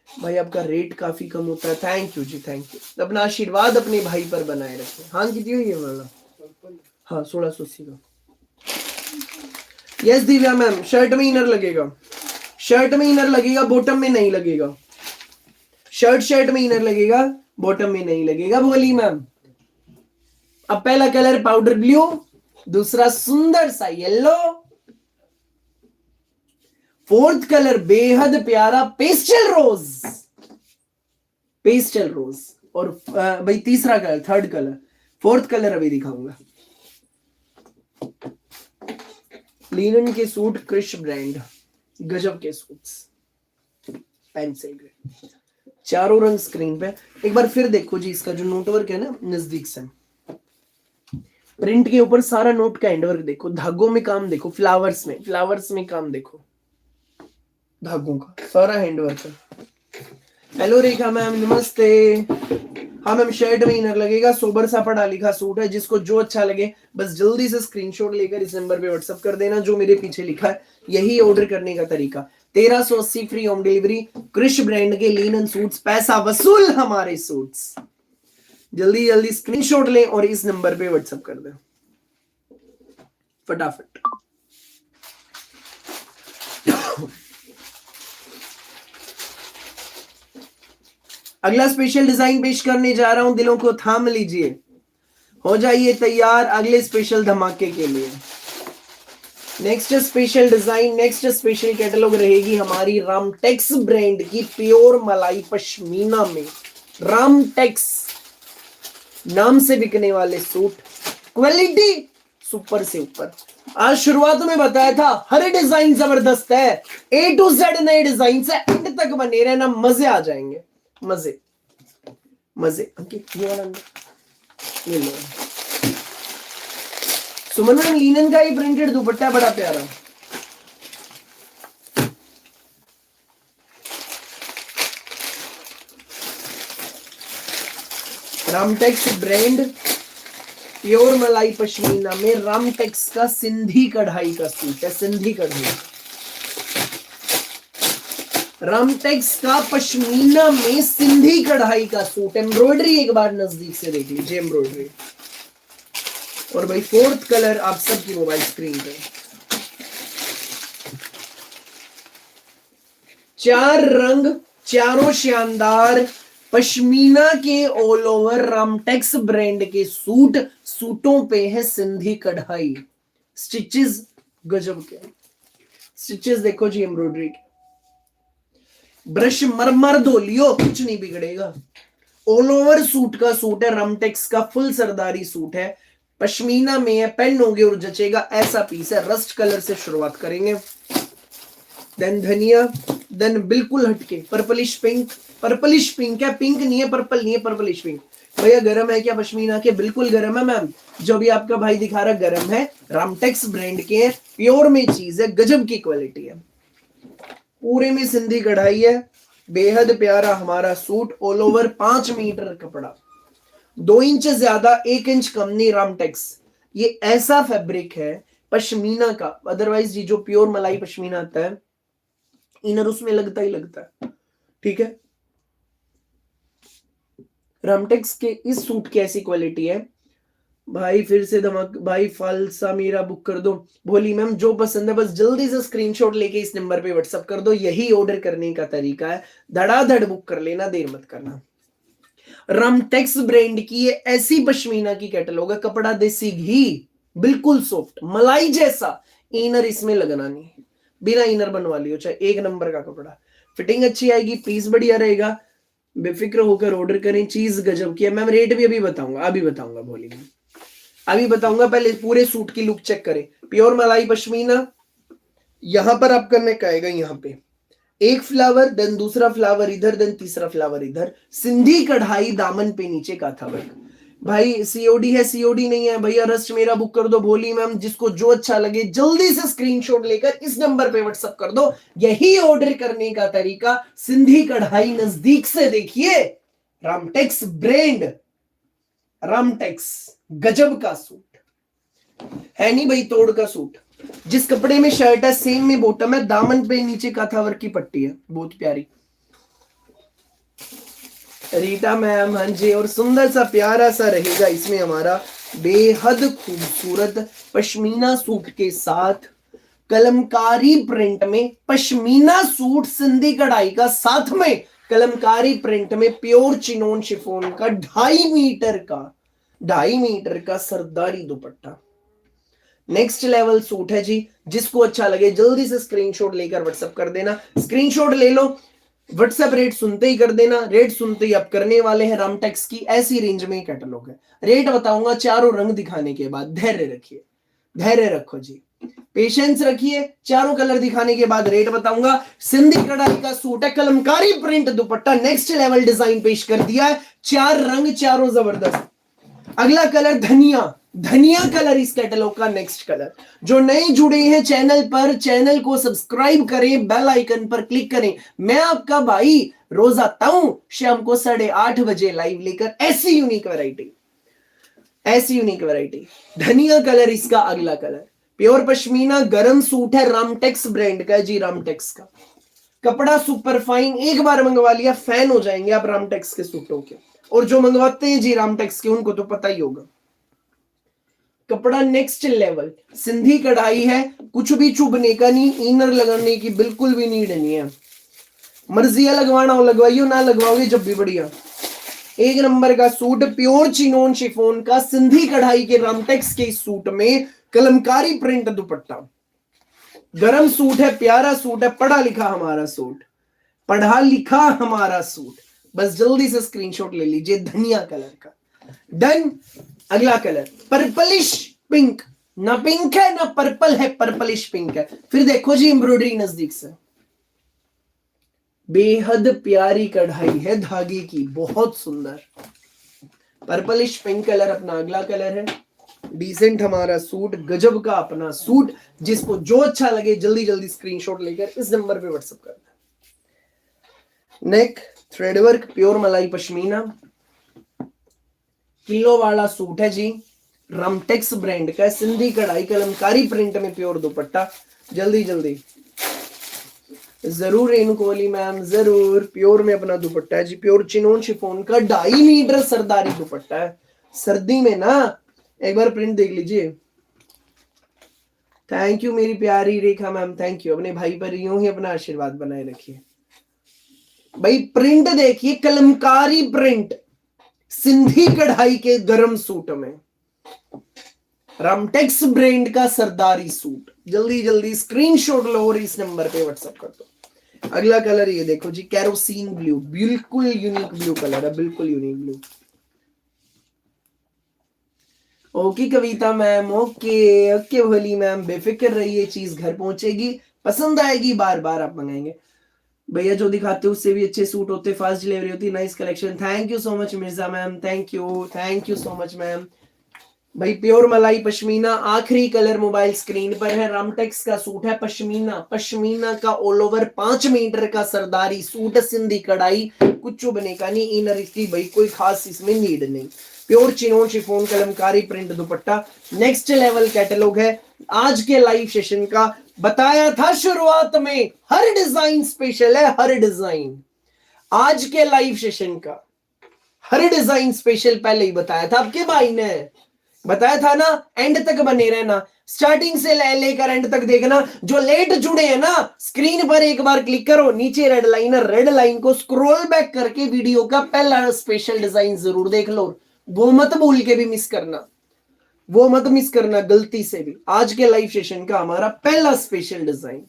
भाई आपका रेट काफी कम होता है, थैंक यू जी, थैंक यू। अपना आशीर्वाद अपने भाई पर बनाए रखें। हाँ कितनी हुई है वाला? हाँ 1680 का। यस दिव्या मैम, शर्ट में इनर लगेगा, शर्ट में इनर लगेगा, बॉटम में नहीं लगेगा। शर्ट में इनर लगेगा, बॉटम में नहीं लगेगा। बोली मैम। अब पहला कलर पाउडर ब्लू, दूसरा सुंदर सा येलो, फोर्थ कलर बेहद प्यारा पेस्टल रोज, पेस्टल रोज। और भाई तीसरा colour, third colour, fourth colour अभी दिखाऊंगा। लिनन के सूट, क्रिश ब्रांड, गजब के सूट्स, पेंसिल ग्रे, चारों रंग स्क्रीन पे। एक बार फिर देखो जी, इसका जो नोट वर्क है ना नजदीक से, प्रिंट के ऊपर सारा नोट का हैंडवर्क देखो, धागों में काम देखो, फ्लावर्स में काम देखो, धागों का सारा हैंडवर्क है। हेलो रेखा मैम, नमस्ते। हाँ मैम, शर्ट में इनर लगेगा, सोबर सा पढ़ा लिखा सूट है, जिसको जो अच्छा लगे बस जल्दी से स्क्रीनशॉट लेकर इस नंबर पे व्हाट्सएप कर देना, जो मेरे पीछे लिखा है। यही ऑर्डर करने का तरीका। 1380 free home delivery, Krish brand के लीनन सूट्स, पैसा वसूल हमारे सूट्स। जल्दी जल्दी स्क्रीनशॉट लें और इस नंबर पे व्हाट्सएप कर दें फटाफट। अगला स्पेशल डिजाइन पेश करने जा रहा हूं, दिलों को थाम लीजिए, हो जाइए तैयार अगले स्पेशल धमाके के लिए। Next special design, next special catalogue रहेगी हमारी रामटेक्स ब्रांड की प्योर मलाई पश्मीना में। रामटेक्स नाम से बिकने वाले सूट, क्वालिटी सुपर से ऊपर। आज शुरुआत में बताया था हर डिजाइन जबरदस्त है, A to Z नए डिजाइन से, एंड तक बने रहना, मजे आ जाएंगे, मजे मजे। ये वाला ये लो सुमन मैम, लीनन का ही प्रिंटेड दुपट्टा बड़ा प्यारा। रामटेक्स ब्रांड प्योर मलाई पश्मीना में रामटेक्स का सिंधी कढ़ाई का सूट है। सिंधी कढ़ाई, रामटेक्स का पश्मीना में सिंधी कढ़ाई का सूट। एम्ब्रॉयडरी एक बार नजदीक से देख लीजिए, एम्ब्रॉयडरी। और भाई फोर्थ कलर आप सबकी मोबाइल स्क्रीन पे, 4 रंग, चारों शानदार पश्मीना के ऑल ओवर रामटेक्स ब्रांड के सूट। सूटों पे है सिंधी कढ़ाई, स्टिचेस गजब के, स्टिचेस देखो जी एम्ब्रॉयडरी के। ब्रश मरमर धो लियो, कुछ नहीं बिगड़ेगा। ऑल ओवर सूट का सूट है, रामटेक्स का फुल सरदारी सूट है, पश्मीना में है, पहनोगे और जचेगा ऐसा पीस है। रस्ट कलर से शुरुआत करेंगे, देन धनिया, देन बिल्कुल हटके पर्पलिश पिंक। पर्पलिश पिंक है, पिंक नहीं है, पर्पल नहीं है, पर्पलिश पिंक। भैया गरम है क्या पश्मीना के? बिल्कुल गरम है मैम, जो भी आपका भाई दिखा रहा गरम है। रामटेक्स ब्रांड के है, प्योर में चीज है, गजब की क्वालिटी है। पूरे में सिंधी कढ़ाई है, बेहद प्यारा हमारा सूट। ऑल ओवर 5 मीटर कपड़ा, 2 इंच ज्यादा, 1 इंच कम नहीं। रामटेक्स ये ऐसा फैब्रिक है पश्मीना का, अदरवाइज ये जो प्योर मलाई पश्मीना आता है इनर उसमें लगता ही लगता है, ठीक है। रामटेक्स के इस सूट की ऐसी क्वालिटी है भाई। फिर से धमाक भाई, फालसा मेरा बुक कर दो। भोली मैम जो पसंद है बस जल्दी से स्क्रीनशॉट लेके इस नंबर पे व्हाट्सएप कर दो, यही ऑर्डर करने का तरीका है। धड़ाधड़ बुक कर लेना, देर मत करना। रामटेक्स ब्रांड की ये ऐसी पश्मीना की कैटलॉग है, कपड़ा देसी घी, बिल्कुल सॉफ्ट मलाई जैसा। इनर इसमें लगना नहीं, बिना इनर बनवा लियो, चाहे एक नंबर का कपड़ा। फिटिंग अच्छी आएगी, पीस बढ़िया रहेगा, बेफिक्र होकर ऑर्डर करें, चीज गजब की है। मैम रेट भी अभी बताऊंगा भोली में, अभी बताऊंगा। पहले पूरे सूट की लुक चेक करें। प्योर मलाई पश्मीना, यहां पर आप करने का आएगा, यहाँ पे एक फ्लावर, देन दूसरा फ्लावर इधर, देन तीसरा फ्लावर इधर, सिंधी कढ़ाई दामन पे नीचे काथा वर्क। भाई सीओडी है, सीओडी नहीं है भैया, रस्ट मेरा बुक कर दो। भोली मैम जिसको जो अच्छा लगे जल्दी से स्क्रीनशॉट लेकर इस नंबर पे व्हाट्सएप कर दो, यही ऑर्डर करने का तरीका। सिंधी कढ़ाई नजदीक से देखिए, रामटेक्स ब्रांड, रामटेक्स गजब का सूट है नहीं भाई, तोड़ का सूट। जिस कपड़े में शर्ट है सेम में बॉटम है, दामन पे नीचे काथा वर्क की पट्टी है, बहुत प्यारी। रीटा मैम हाँ जी, और सुंदर सा प्यारा सा रहेगा इसमें हमारा बेहद खूबसूरत पश्मीना सूट के साथ कलमकारी प्रिंट में पश्मीना सूट, सिंधी कढ़ाई का, साथ में कलमकारी प्रिंट में प्योर चिनोन शिफॉन का 2.5 मीटर का सरदारी दुपट्टा। नेक्स्ट लेवल सूट है जी, जिसको अच्छा लगे जल्दी से स्क्रीनशॉट लेकर व्हाट्सएप कर देना। स्क्रीनशॉट ले लो, व्हाट्सएप रेट सुनते ही कर देना। रेट सुनते ही आप करने वाले हैं, रामटेक्स की ऐसी रेंज में कैटलॉग है। रेट बताऊंगा चारों रंग दिखाने के बाद, धैर्य रखिए, धैर्य रखो जी, पेशेंस रखिए। चारों कलर दिखाने के बाद रेट बताऊंगा। सिंधी कढ़ाई का सूट है, कलमकारी प्रिंट दुपट्टा, नेक्स्ट लेवल डिजाइन पेश कर दिया है। 4 रंग, चारों जबरदस्त। अगला कलर धनिया, धनिया कलर इस कैटलॉग का नेक्स्ट कलर। जो नए जुड़े हैं चैनल पर, चैनल को सब्सक्राइब करें, बेल आइकन पर क्लिक करें। मैं आपका भाई रोज आता हूं शाम को 8:30 बजे लाइव लेकर ऐसी यूनिक वैरायटी, ऐसी यूनिक वैरायटी। धनिया कलर इसका अगला कलर। प्योर पश्मीना गरम सूट है, रामटेक्स ब्रांड का जी, रामटेक्स का कपड़ा सुपर फाइन। एक बार मंगवा लिया फैन हो जाएंगे आप रामटेक्स के सूटों के, और जो मंगवाते हैं जी रामटेक्स के उनको तो पता ही होगा। कपड़ा नेक्स्ट लेवल, सिंधी कढ़ाई है, कुछ भी चुभने का नहीं, इनर लगाने की बिल्कुल भी नीड नहीं है। मर्जिया लगवाना हो लगवाइयो, ना लगवाओगे जब भी बढ़िया। एक नंबर का सूट, प्योर चिनोन शिफॉन का सिंधी कढ़ाई के रामटेक्स के इस सूट में कलमकारी प्रिंट दुपट्टा। गरम सूट है, प्यारा सूट है, पढ़ा लिखा हमारा सूट, पढ़ा लिखा हमारा सूट। बस जल्दी से स्क्रीनशॉट ले लीजिए, धनिया कलर का। डन। अगला कलर पर्पलिश पिंक, ना पिंक है ना पर्पल है, पर्पलिश पिंक है। फिर देखो जी एम्ब्रॉयडरी नजदीक से, बेहद प्यारी कढ़ाई है धागे की, बहुत सुंदर। पर्पलिश पिंक कलर अपना अगला कलर है। डिसेंट हमारा सूट, गजब का अपना सूट। जिसको जो अच्छा लगे जल्दी जल्दी स्क्रीनशॉट लेकर इस नंबर पे व्हाट्सएप करना। नेक थ्रेडवर्क प्योर मलाई पश्मीना, किलो वाला सूट है जी, रामटेक्स ब्रांड का सिंधी कढ़ाई कलमकारी प्रिंट में प्योर दुपट्टा। जल्दी जल्दी जरूर रेणु कोहली मैम, जरूर। प्योर में अपना दुपट्टा है जी, प्योर चिनोन शिफोन का 2.5 मीटर सरदारी दुपट्टा है। सर्दी में ना एक बार प्रिंट देख लीजिए। थैंक यू मेरी प्यारी रेखा मैम, थैंक यू। अपने भाई पर यूं ही अपना आशीर्वाद बनाए रखिए भाई। प्रिंट देखिए, कलमकारी प्रिंट सिंधी कढ़ाई के गरम सूट में, रामटेक्स ब्रांड का सरदारी सूट। जल्दी जल्दी स्क्रीनशॉट लो और इस नंबर पे व्हाट्सएप कर दो। अगला कलर ये देखो जी, कैरोसिन ब्लू, बिल्कुल यूनिक ब्लू कलर है, बिल्कुल यूनिक ब्लू। ओके कविता मैम, ओके ओके भोली मैम, बेफिक्र रहिए, चीज घर पहुंचेगी, पसंद आएगी, बार बार आप मंगाएंगे। भैया जो दिखाते हो उससे भी अच्छे सूट होते, फास्ट डिलीवरी होती, nice collection. Thank you so much Mirza ma'am, thank you so much ma'am. भाई प्योर मलाई पश्मीना, आखिरी कलर मोबाइल स्क्रीन पर है। रामटेक्स का सूट है पश्मीना, पश्मीना का ऑल ओवर 5 मीटर का सरदारी सूट, सिंधी कढ़ाई, कुछ चुभने का नहीं, इनर इसकी भाई कोई खास इसमें नीड नहीं। Pure chinon chiffon Kalamkari print दुपट्टा, नेक्स्ट लेवल कैटलॉग है आज के लाइव सेशन का। बताया था शुरुआत में, हर डिजाइन स्पेशल है, हर डिजाइन आज के लाइव सेशन का, हर डिजाइन स्पेशल पहले ही बताया था आपके भाई ने, बताया था ना। एंड तक बने रहना, स्टार्टिंग से लेकर एंड तक देखना। जो लेट जुड़े हैं ना, स्क्रीन पर एक बार क्लिक करो, नीचे रेड लाइन है, रेड लाइन को स्क्रॉल बैक करके वीडियो का पहला स्पेशल डिजाइन जरूर देख लो। वो मत भूल के भी मिस करना, वो मत मिस करना गलती से भी। आज के लाइव सेशन का हमारा पहला स्पेशल डिजाइन,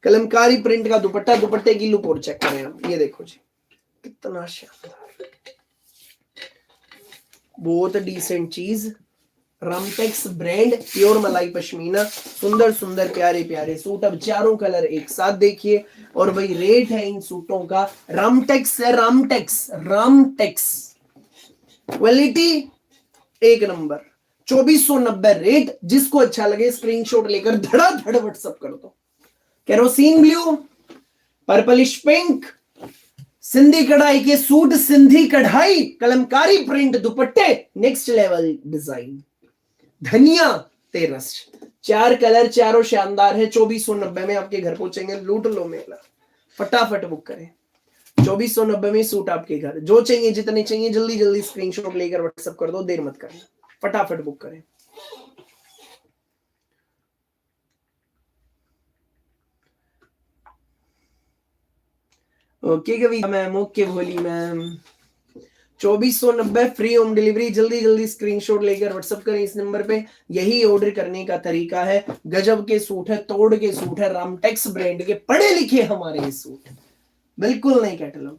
कलमकारी प्रिंट का दुपट्टा। दुपट्टे की लुक और चेक करें आप, ये देखो जी कितना शानदार, बहुत डिसेंट चीज। रामटेक्स ब्रांड, प्योर मलाई पश्मीना, सुंदर सुंदर प्यारे प्यारे सूट। अब चारों कलर एक साथ देखिए, और वही रेट है इन सूटों का। रामटेक्स है, रामटेक्स, रामटेक्स, क्वालिटी एक नंबर। 2490 रेट। जिसको अच्छा लगे स्क्रीनशॉट लेकर धड़ाधड़ व्हाट्सएप कर दो। Kerosene blue, purplish pink, Sindhi कढ़ाई के सूट, सिंधी कढ़ाई कलमकारी प्रिंट दुपट्टे, नेक्स्ट लेवल डिजाइन, धनिया तेरस। 4 कलर, चारों शानदार है। 2490 में आपके घर पहुंचेंगे। लूट लो मेला, फटाफट बुक करें। 2490 में सूट आपके घर। जो चाहिए, जितने चाहिए, जल्दी जल्दी स्क्रीनशॉट लेकर व्हाट्सएप कर दो, देर मत करना, फटाफट बुक करें। ओके कविता मैम, ओके भोली मैम। 2490 free home delivery. जल्दी जल्दी स्क्रीनशॉट लेकर व्हाट्सएप करें इस नंबर पे। यही ऑर्डर करने का तरीका है। गजब के सूट है, तोड़ के सूट है, रामटेक्स ब्रांड के, पढ़े लिखे हमारे ये सूट, बिल्कुल नहीं कैटलॉग,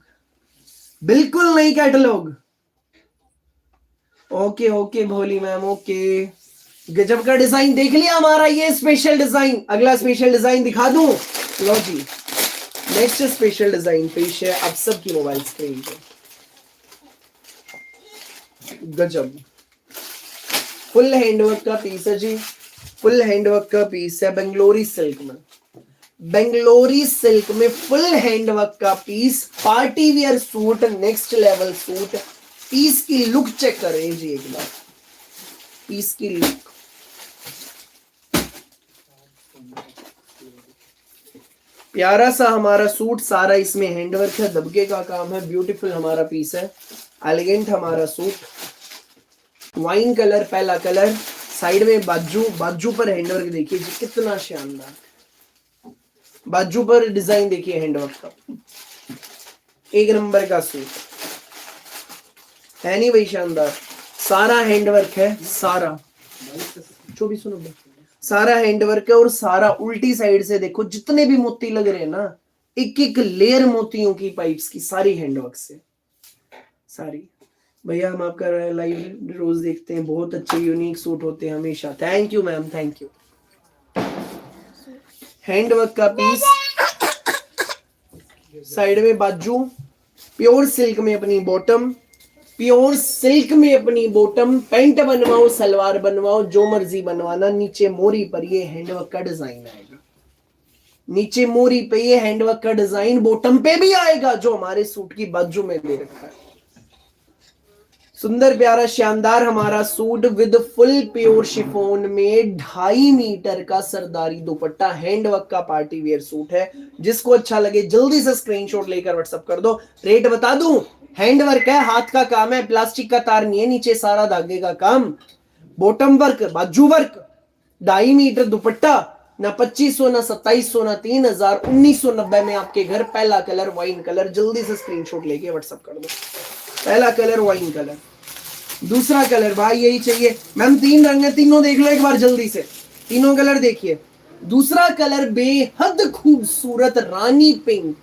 बिल्कुल नहीं कैटलॉग। ओके ओके भोली मैम, ओके। गजब का डिजाइन देख लिया हमारा, ये स्पेशल डिजाइन। अगला स्पेशल डिजाइन दिखा दूं, लो जी, नेक्स्ट स्पेशल डिजाइन पेश है आप सबकी मोबाइल स्क्रीन पे। गजब, फुल हैंडवर्क का पीस है जी, फुल हैंडवर्क का पीस है, बेंगलोरी सिल्क में, बेंगलोरी सिल्क में फुल हैंडवर्क का piece, party wear suit, next level suit. Piece की लुक चेक करें जी एक बार, पीस की लुक, प्यारा सा हमारा सूट, सारा इसमें हैंडवर्क है, दबके का काम है, ब्यूटीफुल हमारा पीस है, एलिगेंट हमारा सूट। वाइन कलर पहला कलर, साइड में बाजू, बाजू पर हैंडवर्क देखिए जी कितना शानदार, बाजू पर डिजाइन देखिए हैंडवर्क का, एक नंबर का सूट है नहीं भाई, शानदार। सारा हैंडवर्क है, सारा 2490 सारा हैंडवर्क है, और सारा उल्टी साइड से देखो, जितने भी मोती लग रहे हैं ना, एक एक लेयर मोतियों की पाइप्स की, सारी हैंडवर्क से, सारी। भैया हम आपका लाइव रोज देखते हैं, बहुत अच्छे यूनिक सूट होते हैं हमेशा। Thank you ma'am, thank you. Handwork का पीस, साइड में बाजू, प्योर सिल्क में अपनी बॉटम, प्योर सिल्क में अपनी बॉटम, पैंट बनवाओ, सलवार बनवाओ, जो मर्जी बनवाना। नीचे मोरी पर ये हैंडवर्क का डिजाइन आएगा, नीचे मोरी पे ये हैंडवर्क का डिजाइन बॉटम पे भी आएगा, जो हमारे सूट की बाजू में दे रखा है। सुंदर प्यारा शानदार हमारा suit with full pure chiffon में 2.5 मीटर का सरदारी दुपट्टा, हैंडवर्क का पार्टी वेयर सूट है। जिसको अच्छा लगे जल्दी से स्क्रीनशॉट लेकर व्हाट्सएप कर दो। रेट बता दूं, हैंडवर्क है, हाथ का काम है, प्लास्टिक का तार नहीं है, नीचे सारा धागे का काम, बॉटम वर्क, बाजू वर्क, 2.5 मीटर दुपट्टा, ना 2500 ना 2700 ना 3000, 1990 में आपके घर। पहला कलर वाइन कलर, जल्दी से स्क्रीनशॉट लेके व्हाट्सएप कर दो। पहला कलर वाइन कलर, दूसरा कलर भाई यही चाहिए मैम, 3 रंग है, तीनों देख लो एक बार जल्दी से, तीनों कलर देखिए। दूसरा कलर बेहद खूबसूरत रानी पिंक,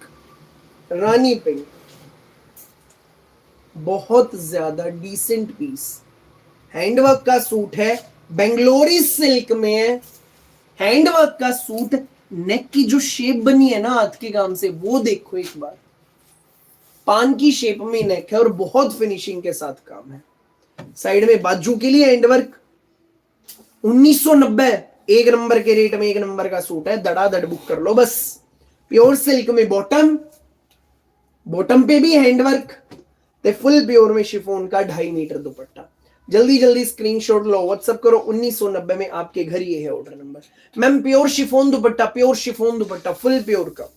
रानी पिंक, बहुत ज्यादा डिसेंट पीस, हैंडवर्क का सूट है, बेंगलोरी सिल्क में है, हैंडवर्क का सूट। नेक की जो शेप बनी है ना हाथ के काम से, वो देखो एक बार, पान की शेप में नेक है और बहुत फिनिशिंग के साथ काम है। साइड में बाजू के लिए हैंडवर्क, 1990 एक नंबर के रेट में एक नंबर का सूट है, धड़ाधड़ बुक कर लो बस। प्योर सिल्क में बॉटम, बॉटम पे भी हैंडवर्क, ते फुल प्योर में शिफॉन का 2.5 मीटर दुपट्टा। जल्दी जल्दी स्क्रीनशॉट लो, व्हाट्सएप करो। 1990 में आपके घर ये है order number. Ma'am pure chiffon दुपट्टा, प्योर शिफॉन दुपट्टा, फुल प्योर का,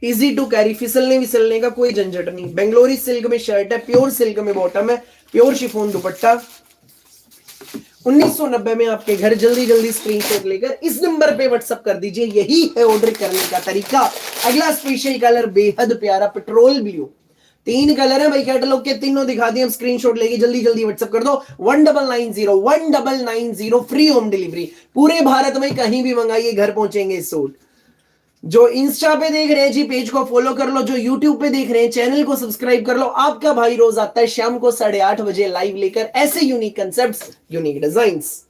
इजी टू कैरी, फिसलने विसलने का कोई झंझट नहीं। बेंगलोरी सिल्क में शर्ट है, प्योर सिल्क में बॉटम है, प्योर शिफॉन दुपट्टा, 1990 में आपके घर। जल्दी जल्दी स्क्रीनशॉट लेकर इस नंबर पे व्हाट्सएप कर दीजिए, यही है ऑर्डर करने का तरीका। अगला स्पेशल कलर बेहद प्यारा पेट्रोल ब्लू, 3 कलर है भाई कैटलॉग के, तीनों दिखा दिए हम। स्क्रीनशॉट लेके जल्दी जल्दी व्हाट्सएप कर दो। 1990 फ्री होम डिलीवरी, पूरे भारत में कहीं भी मंगाइए घर पहुंचेंगे इस सूट। जो इंस्टा पे देख रहे हैं जी पेज को फॉलो कर लो, जो यूट्यूब पे देख रहे हैं चैनल को सब्सक्राइब कर लो। आपका भाई रोज आता है शाम को 8:30 बजे लाइव लेकर ऐसे यूनिक कंसेप्ट्स, यूनिक डिजाइन्स।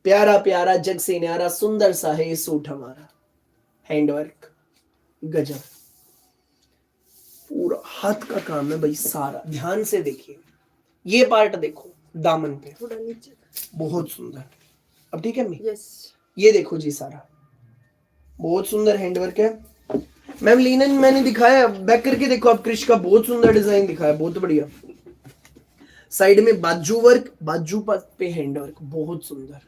प्यारा प्यारा जग से न्यारा सुंदर सा है ये सूट हमारा, हैंडवर्क गजब, पूरा हाथ का काम है भाई सारा। ध्यान से देखिए, ये पार्ट देखो दामन पे, थोड़ा नीचे, बहुत सुंदर। अब ठीक है मैं, ये देखो जी सारा बहुत सुंदर हैंडवर्क है। मैम लिनन मैंने दिखाया, बैक करके देखो आप, क्रिश का बहुत सुंदर डिजाइन दिखाया, बहुत बढ़िया। साइड में बाजू वर्क, बाजू पे हैंडवर्क, बहुत सुंदर।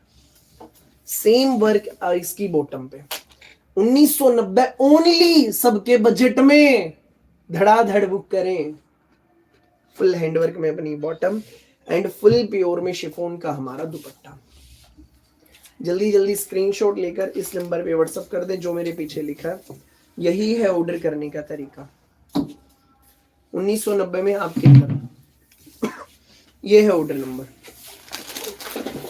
सेम वर्क इसकी बॉटम पे, 1990 ओनली, सबके बजट में, धड़ाधड़ बुक करें। फुल हैंडवर्क में अपनी बॉटम एंड फुल प्योर में शिफॉन का हमारा दुपट्टा। जल्दी जल्दी स्क्रीनशॉट लेकर इस नंबर पे व्हाट्सएप कर दें जो मेरे पीछे लिखा है, यही है ऑर्डर करने का तरीका। 1990 में आपके घर, ये है ऑर्डर नंबर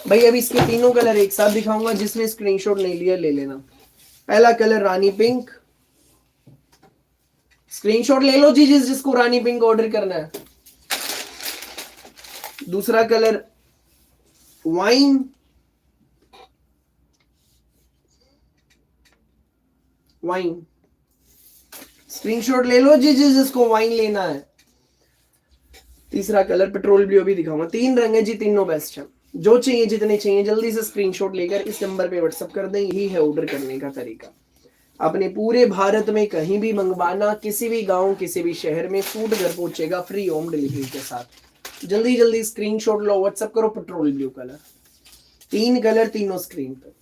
भाई। अभी इसके तीनों कलर एक साथ दिखाऊंगा, जिसने स्क्रीनशॉट नहीं लिया ले लेना। पहला कलर रानी पिंक, स्क्रीनशॉट ले लो जी जिसको रानी पिंक ऑर्डर करना है। दूसरा कलर वाइन, वाइन, स्क्रीनशॉट ले लो जी जिसको वाइन लेना है। तीसरा कलर पेट्रोल ब्लू भी दिखाऊंगा। 3 रंग है जी, तीनों बेस्ट है। जो चाहिए जितने चाहिए जल्दी से स्क्रीनशॉट लेकर इस नंबर पे व्हाट्सएप कर दें, यही है ऑर्डर करने का तरीका। अपने पूरे भारत में कहीं भी मंगवाना, किसी भी गांव किसी भी शहर में सूट घर पहुंचेगा फ्री होम डिलीवरी के साथ। जल्दी जल्दी स्क्रीनशॉट लो, व्हाट्सएप करो। पेट्रोल ब्लू कलर, 3 कलर तीनों स्क्रीन पर,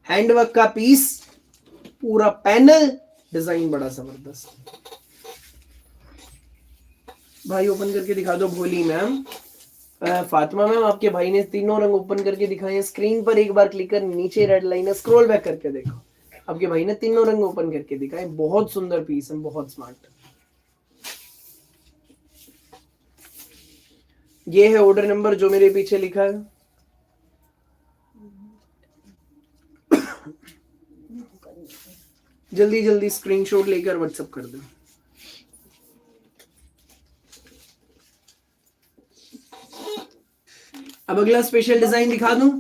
हैंडवर्क का पीस, पूरा पैनल, डिजाइन बड़ा जबरदस्त। भाई ओपन करके दिखा दो। भोली मैम, फातिमा मैम, आपके भाई ने तीनों रंग ओपन करके दिखाए हैं। स्क्रीन पर एक बार क्लिक कर, नीचे रेड लाइन है, स्क्रॉल बैक करके देखो, आपके भाई ने तीनों रंग ओपन करके दिखाए। बहुत सुंदर पीस है, बहुत स्मार्ट। ये है ऑर्डर नंबर जो मेरे पीछे लिखा है। जल्दी जल्दी स्क्रीनशॉट लेकर व्हाट्सएप कर दो। अब अगला स्पेशल डिजाइन दिखा दूं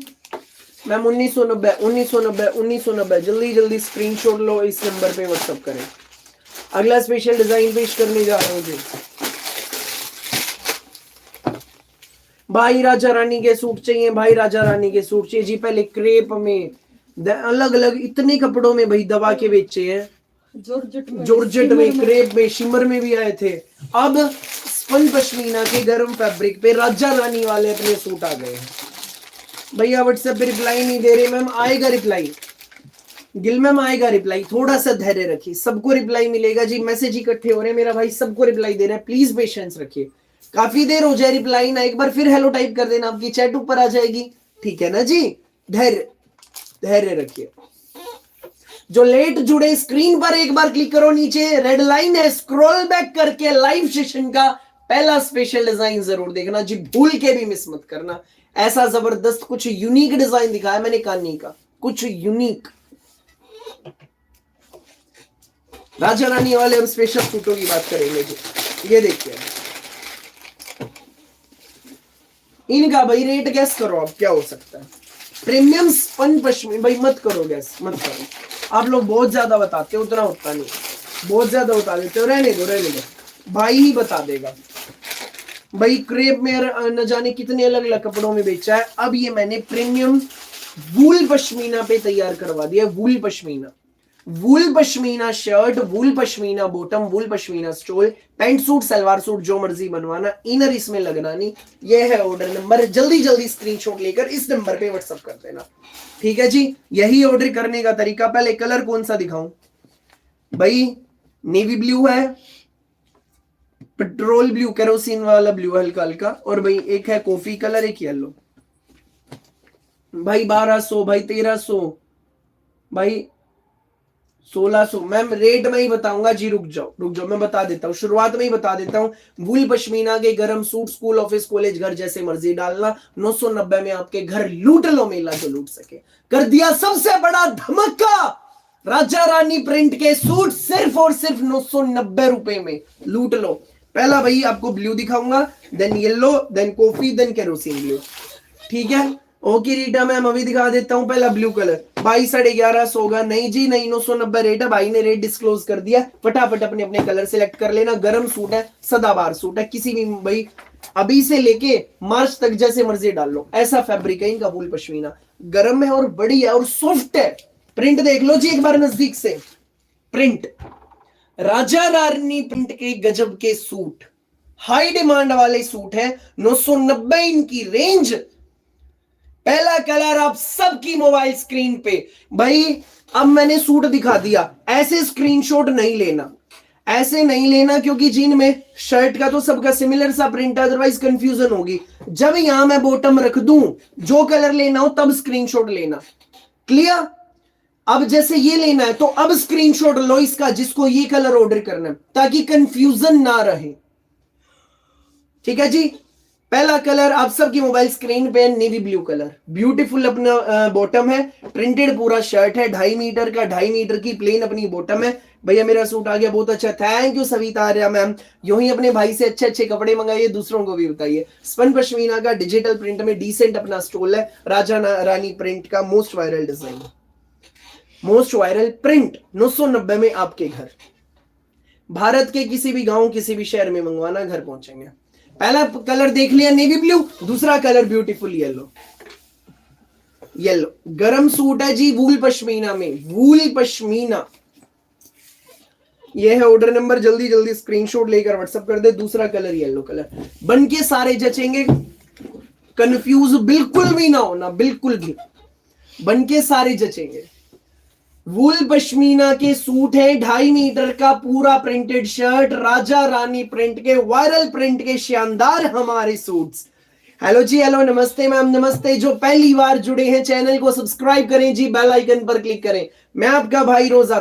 मैम। 1990 जल्दी जल्दी स्क्रीनशॉट लो, इस नंबर पे व्हाट्सएप करें। अगला स्पेशल डिजाइन पेश करने जा रहा हूं जी। भाई राजा रानी के सूट चाहिए, भाई राजा रानी के सूट चाहिए जी। पहले क्रेप में, अलग अलग इतने कपड़ों में भाई दबा के बेचे हैं, जॉर्जेट में, क्रेप में, शिमर में भी आए थे। अब स्पन पश्मीना के गर्म फैब्रिक पे राजा रानी वाले अपने सूट आ गए हैं। भैया व्हाट्सएप पे रिप्लाई नहीं दे रहे मैम, आएगा रिप्लाई, गिल मैम आएगा रिप्लाई, थोड़ा सा धैर्य रखिए, सबको रिप्लाई मिलेगा जी। मैसेज इकट्ठे हो रहे हैं, मेरा भाई सबको रिप्लाई दे रहा है, प्लीज पेशेंस रखिए। काफी देर हो जाए रिप्लाई ना, एक बार फिर हेलो टाइप कर देना, आपकी चैट ऊपर आ जाएगी, ठीक है ना जी। धैर्य धैर्य रखिए। जो लेट जुड़े स्क्रीन पर एक बार क्लिक करो, नीचे रेड लाइन है, स्क्रॉल बैक करके लाइव सेशन का पहला स्पेशल डिजाइन जरूर देखना जी, भूल के भी मिस मत करना। ऐसा जबरदस्त कुछ यूनिक डिजाइन दिखाया मैंने कानी का, कुछ यूनिक। राजा रानी वाले हम स्पेशल सूटों की बात करेंगे जी। ये देखिए इनका भाई रेट गैस करो आप, क्या हो सकता है। प्रीमियम स्पन पश्मीना, भाई मत करो गैस, मत करो, आप लोग बहुत ज्यादा बताते हो, उतना होता नहीं, बहुत ज्यादा बता देते हो, रहने दो रहने दो, भाई ही बता देगा। भाई क्रेप में न जाने कितने अलग अलग कपड़ों में बेचा है, अब ये मैंने प्रीमियम वूल पश्मीना पे तैयार करवा दिया। Wool pashmina, wool pashmina shirt, wool pashmina bottom, wool pashmina stole, pant suit salwar suit जो मर्जी बनवाना, इनर इसमें लगना नहीं। ये है ऑर्डर नंबर, जल्दी जल्दी स्क्रीनशॉट लेकर इस नंबर पे व्हाट्सएप कर देना, ठीक है जी। यही ऑर्डर करने का तरीका। पहले कलर कौन सा दिखाऊं भाई, नेवी ब्लू है, पेट्रोल ब्लू, केरोसिन वाला ब्लू हल्का हल्का, और भाई एक है कॉफी कलर, एक येलो। भाई 1200, भाई 1300, भाई 1600। मैम रेट में ही बताऊंगा जी, रुक जाओ मैं बता देता हूँ, शुरुआत में ही बता देता हूँ। वूल पश्मीना के गरम सूट स्कूल ऑफिस कॉलेज घर जैसे मर्जी डालना, 990 में आपके घर लूट लो, मेला जो लूट सके। कर दिया सबसे बड़ा धमाका, राजा रानी प्रिंट के सूट सिर्फ और सिर्फ 990 रुपए में, लूट लो। पहला भाई आपको ब्लू दिखाऊंगा, then yellow, then coffee, then kerosene blue, ठीक है। ओके रीटा मैम अभी दिखा देता हूं, पहला ब्लू कलर, भाई 1150 होगा, नहीं जी नहीं, 990 रेट है, भाई ने रेट डिस्क्लोज कर दिया। फटाफट अपने अपने कलर सिलेक्ट कर लेना। गरम सूट है, सदाबहार सूट है, किसी भी भाई अभी से लेके मार्च तक जैसे मर्जी डाल लो, ऐसा फैब्रिक है इनका वूल पश्मीना। गरम है और बड़ी है और सॉफ्ट है, प्रिंट देख लो जी एक बार नजदीक से, प्रिंट राजा रानी प्रिंट के गजब के सूट, हाई डिमांड वाले सूट है, 990 इनकी रेंज। पहला कलर आप सबकी मोबाइल स्क्रीन पे। भाई अब मैंने सूट दिखा दिया, ऐसे स्क्रीनशॉट नहीं लेना, ऐसे नहीं लेना, क्योंकि जीन में शर्ट का तो सबका सिमिलर सा प्रिंट है, अदरवाइज कंफ्यूजन होगी। जब यहां मैं बॉटम रख दूं, जो कलर लेना हो तब स्क्रीनशॉट लेना, क्लियर। अब जैसे ये लेना है तो अब स्क्रीनशॉट लो इसका, जिसको ये कलर ऑर्डर करना है, ताकि कंफ्यूजन ना रहे, ठीक है जी। पहला कलर आप सबकी मोबाइल स्क्रीन पे, नेवी ब्लू कलर, ब्यूटीफुल अपना बॉटम है, प्रिंटेड पूरा शर्ट है, 2.5 मीटर का, 2.5 मीटर की प्लेन अपनी बॉटम है। भैया मेरा सूट आ गया, बहुत अच्छा, thank you Savita Arya ma'am. यूं ही अपने भाई से अच्छे अच्छे कपड़े मंगाइए, दूसरों को भी बताइए। स्पन पश्मीना का डिजिटल प्रिंट में डिसेंट अपना स्टोल है, राजा रानी प्रिंट का most viral design, most viral print, 990 में आपके घर, भारत के किसी भी गांव किसी भी शहर में मंगवाना, घर पहुंचेंगे। पहला कलर देख लिया नेवी ब्लू, दूसरा कलर ब्यूटीफुल येलो, येलो गरम सूट है जी वूल पश्मीना में, वूल पश्मीना। ये है ऑर्डर नंबर, जल्दी जल्दी स्क्रीनशॉट लेकर व्हाट्सएप कर दे। दूसरा कलर येलो कलर, बन के सारे जचेंगे, कंफ्यूज बिल्कुल भी ना होना, बिल्कुल भी, बन के सारे जचेंगे। वूल पश्मीना के सूट है, 2.5 मीटर का पूरा printed shirt, Raja Rani print के, वायरल प्रिंट के शानदार हमारे सूट्स। हेलो जी, हेलो, नमस्ते मैम, नमस्ते। जो पहली बार जुड़े हैं चैनल को सब्सक्राइब करें जी, बेल आइकन पर क्लिक करें। मैं आपका भाई रोज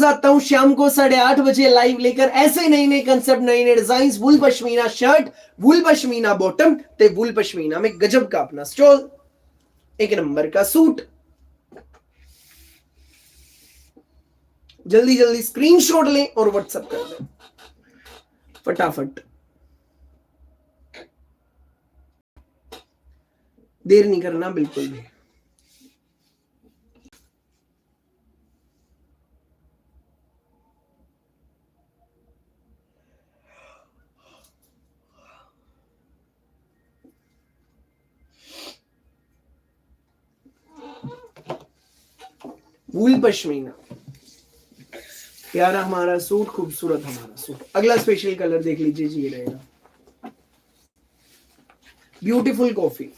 आता हूं शाम को 8:30 बजे लाइव लेकर, ऐसे नए नए कंसेप्ट, नए नए डिजाइन। वूल pashmina shirt, wool pashmina bottom, ते वूल पश्मीना में गजब का अपना स्टॉल, एक नंबर का सूट। जल्दी जल्दी स्क्रीनशॉट लें और व्हाट्सएप कर दें फटाफट, देर नहीं करना बिल्कुल भी। वूल पश्मीना प्यारा हमारा सूट, खूबसूरत हमारा सूट। अगला स्पेशल कलर देख लीजिए जी, ये रहेगा ब्यूटीफुल कॉफी।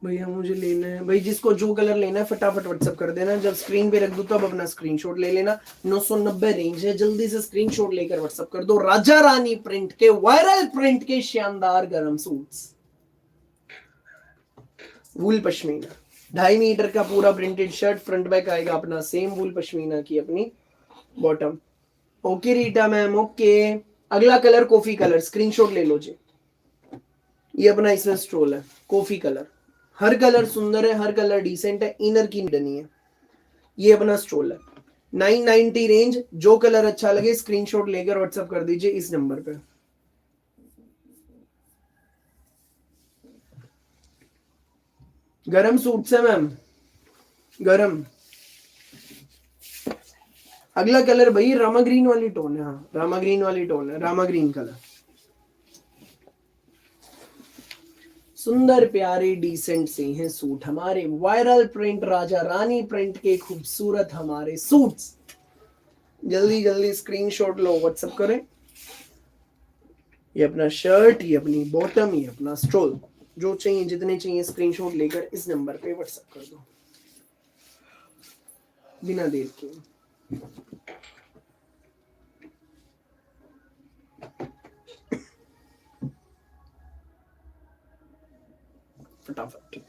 भैया मुझे लेना है, भाई जिसको जो कलर लेना है फटाफट व्हाट्सअप कर देना, जब स्क्रीन पे रख दूं तब अपना स्क्रीनशॉट ले लेना। 990 रेंज है, जल्दी से स्क्रीनशॉट लेकर व्हाट्सअप कर दो। राजा रानी प्रिंट के, वायरल प्रिंट के शानदार गरम सूट्स, वूल पश्मीना, 2.5 मीटर का पूरा प्रिंटेड शर्ट, फ्रंट बैक आएगा अपना सेम वूल पश्मीना की अपनी bottom. Okay Rita ma'am, okay. अगला कलर कॉफी कलर, स्क्रीनशॉट ले लो जी। ये अपना इसमें स्ट्रोल है कॉफी कलर, हर कलर सुंदर है, हर कलर डिसेंट है, इनर की नहीं है। ये अपना स्ट्रोल है, 990 रेंज। जो कलर अच्छा लगे स्क्रीनशॉट लेकर व्हाट्सएप कर दीजिए इस नंबर पे। गरम सूट से मैम, गरम। अगला कलर भाई रामा ग्रीन वाली टोन है, हाँ रामा ग्रीन वाली टोन है, रामा ग्रीन कलर। सुंदर प्यारे डिसेंट से हैं सूट हमारे, viral print, Raja Rani print के खूबसूरत हमारे सूट्स। जल्दी जल्दी स्क्रीनशॉट लो, व्हाट्सएप करें। ये अपना शर्ट, ये अपनी बॉटम, ये अपना स्ट्रोल, जो चाहिए जितने चाहिए स्क्रीनशॉट लेकर इस नंबर पे व्हाट्सएप कर दो बिना देर के। फटाफट।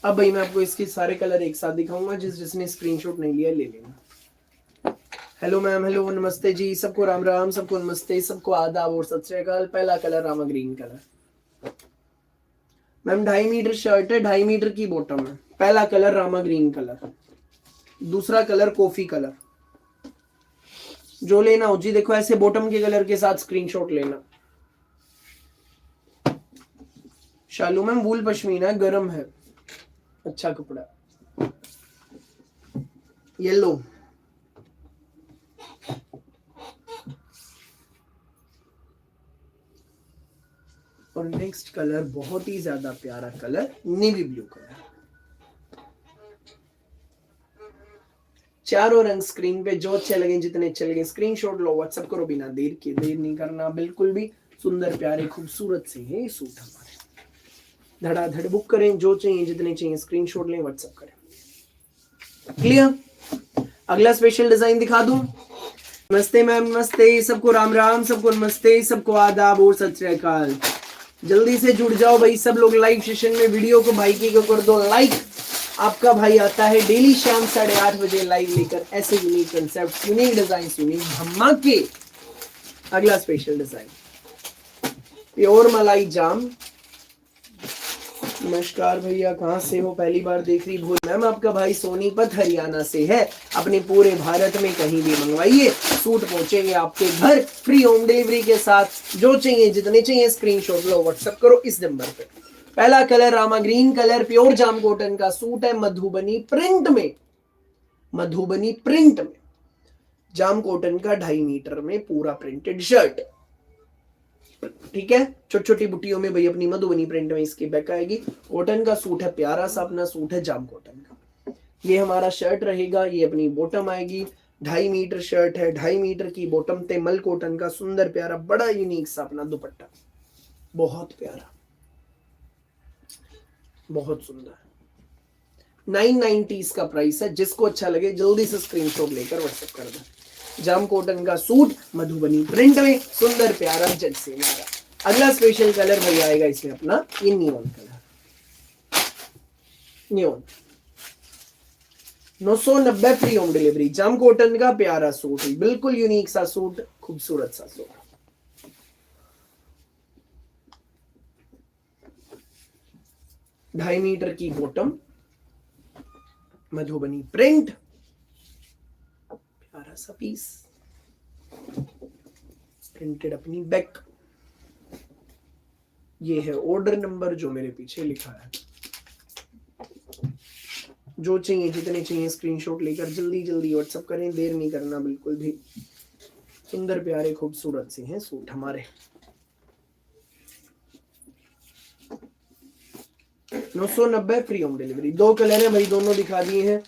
अब भाई मैं आपको इसके सारे कलर एक साथ दिखाऊंगा, जिसने स्क्रीनशॉट नहीं लिया ले लेना। हेलो मैम, हेलो नमस्ते जी, सबको राम राम, सबको नमस्ते, सबको आदाब और सत श्री अकाल। पहला colour Rama green colour ma'am, 2.5 metre shirt है, 2.5 मीटर की बॉटम है। पहला कलर रामा ग्रीन कलर, दूसरा कलर कॉफी कलर। जो लेना हो जी, देखो ऐसे बॉटम के कलर के साथ स्क्रीनशॉट लेना। शालू मैम वूल पश्मीना, गरम है, अच्छा कपड़ा। येलो, और नेक्स्ट कलर बहुत ही ज्यादा प्यारा कलर, नेवी ब्लू कलर। चारों रंग स्क्रीन पे, जो अच्छे लगे जितने अच्छे लगे स्क्रीनशॉट लो, व्हाट्सएप करो बिना देर के, देर नहीं करना बिल्कुल भी। सुंदर प्यारे खूबसूरत से है सूट हमारे, धड़ाधड़ बुक करें, जो चाहिए जितने चाहिए स्क्रीनशॉट लें, व्हाट्सएप करें। क्लियर। अगला स्पेशल डिजाइन दिखा दूं। नमस्ते मैम, नमस्ते, सबको राम राम, सबको नमस्ते, सबको आदाब और सत श्री अकाल। जल्दी से जुड़ जाओ भाई सब लोग लाइव सेशन में, वीडियो को भाई की को कर दो लाइक। आपका भाई आता है डेली शाम 8:30 बजे लाइव लेकर ऐसे unique concept, unique design, unique धमाके। अगला स्पेशल डिजाइन प्योर मलाई जाम। नमस्कार भैया, कहाँ से हो, पहली बार देख रही भूल। मैम आपका भाई सोनीपत हरियाणा से है, अपने पूरे भारत में कहीं भी मंगवाइए, सूट पहुंचेंगे आपके घर फ्री होम डिलीवरी के साथ। जो चाहिए जितने चाहिए स्क्रीनशॉट लो, व्हाट्सएप करो इस नंबर पे। पहला colour Rama green colour, pure जाम कॉटन का सूट है, मधुबनी प्रिंट में, मधुबनी प्रिंट में जाम कॉटन का 2.5 मीटर में पूरा प्रिंटेड शर्ट। ठीक है, छोटी छोटी बुटियों में भाई अपनी मधुबनी प्रिंट में इसकी बैक आएगी। कॉटन का सूट है, प्यारा सा अपना सूट है जाम कॉटन का। ये हमारा शर्ट रहेगा, ये अपनी बॉटम आएगी, 2.5 मीटर शर्ट है, 2.5 मीटर की बॉटम, तेमल कॉटन का सुंदर प्यारा बड़ा यूनिक सा अपना दुपट्टा, बहुत प्यारा, बहुत सुंदर। 990 इसका प्राइस है, जिसको अच्छा लगे जल्दी से स्क्रीनशॉट लेकर व्हाट्सएप कर दो। जाम कॉटन का सूट मधुबनी प्रिंट में, सुंदर प्यारा जज से मारा। अगला स्पेशल कलर भाई आएगा इसमें अपना ये neon colour, neon. 990 free home delivery, जाम कॉटन का प्यारा सूट, बिल्कुल यूनिक सा सूट, खूबसूरत सा सूट। ढाई मीटर की बॉटम, मधुबनी प्रिंट, प्यारा सा पीस, प्रिंटेड अपनी बैक। ये है ऑर्डर नंबर जो मेरे पीछे लिखा है। जो चाहिए जितने चाहिए स्क्रीनशॉट लेकर जल्दी जल्दी व्हाट्सएप करें, देर नहीं करना बिल्कुल भी। सुंदर प्यारे खूबसूरत से हैं सूट हमारे। 990 फ्री होम डिलीवरी। 2 कलर है भाई, दोनों दिखा दिए हैं।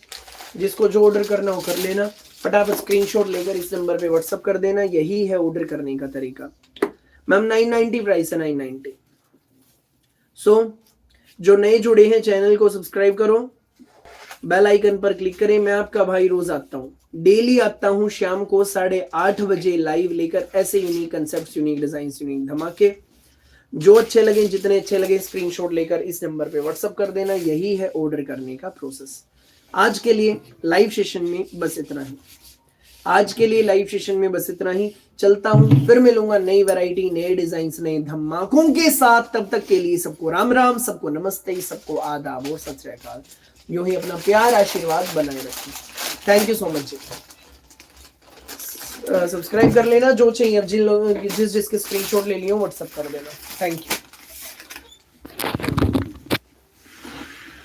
जिसको जो ऑर्डर करना हो कर लेना, फटाफट स्क्रीनशॉट लेकर इस नंबर पे व्हाट्सअप कर देना। यही है ऑर्डर करने का तरीका। मैम 990 प्राइस है, 990। सो जो नए जुड़े हैं चैनल को सब्सक्राइब करो, बेल आइकन पर क्लिक करें। मैं आपका भाई रोज आता हूँ, डेली आता हूँ शाम को 8:30 बजे लाइव लेकर ऐसे unique concept, unique design, unique धमाके। जो अच्छे लगे, जितने अच्छे लगे, स्क्रीनशॉट लेकर इस नंबर पे व्हाट्सअप कर देना। यही है ऑर्डर करने का प्रोसेस। आज के लिए लाइव सेशन में बस इतना ही। आज के लिए लाइव सेशन में बस इतना ही। चलता हूं, फिर मिलूंगा नई वैरायटी, नए डिजाइन, नए धमाकों के साथ। तब तक के लिए सबको राम राम, सबको नमस्ते, सबको आदाब और सत श्री अकाल। यूं ही अपना प्यार आशीर्वाद बनाए रखें। थैंक यू सो मच जी। सब्सक्राइब कर लेना जो चाहिए। जिन लोगों जिसके स्क्रीनशॉट ले लियो व्हाट्सएप कर देना। Thank you.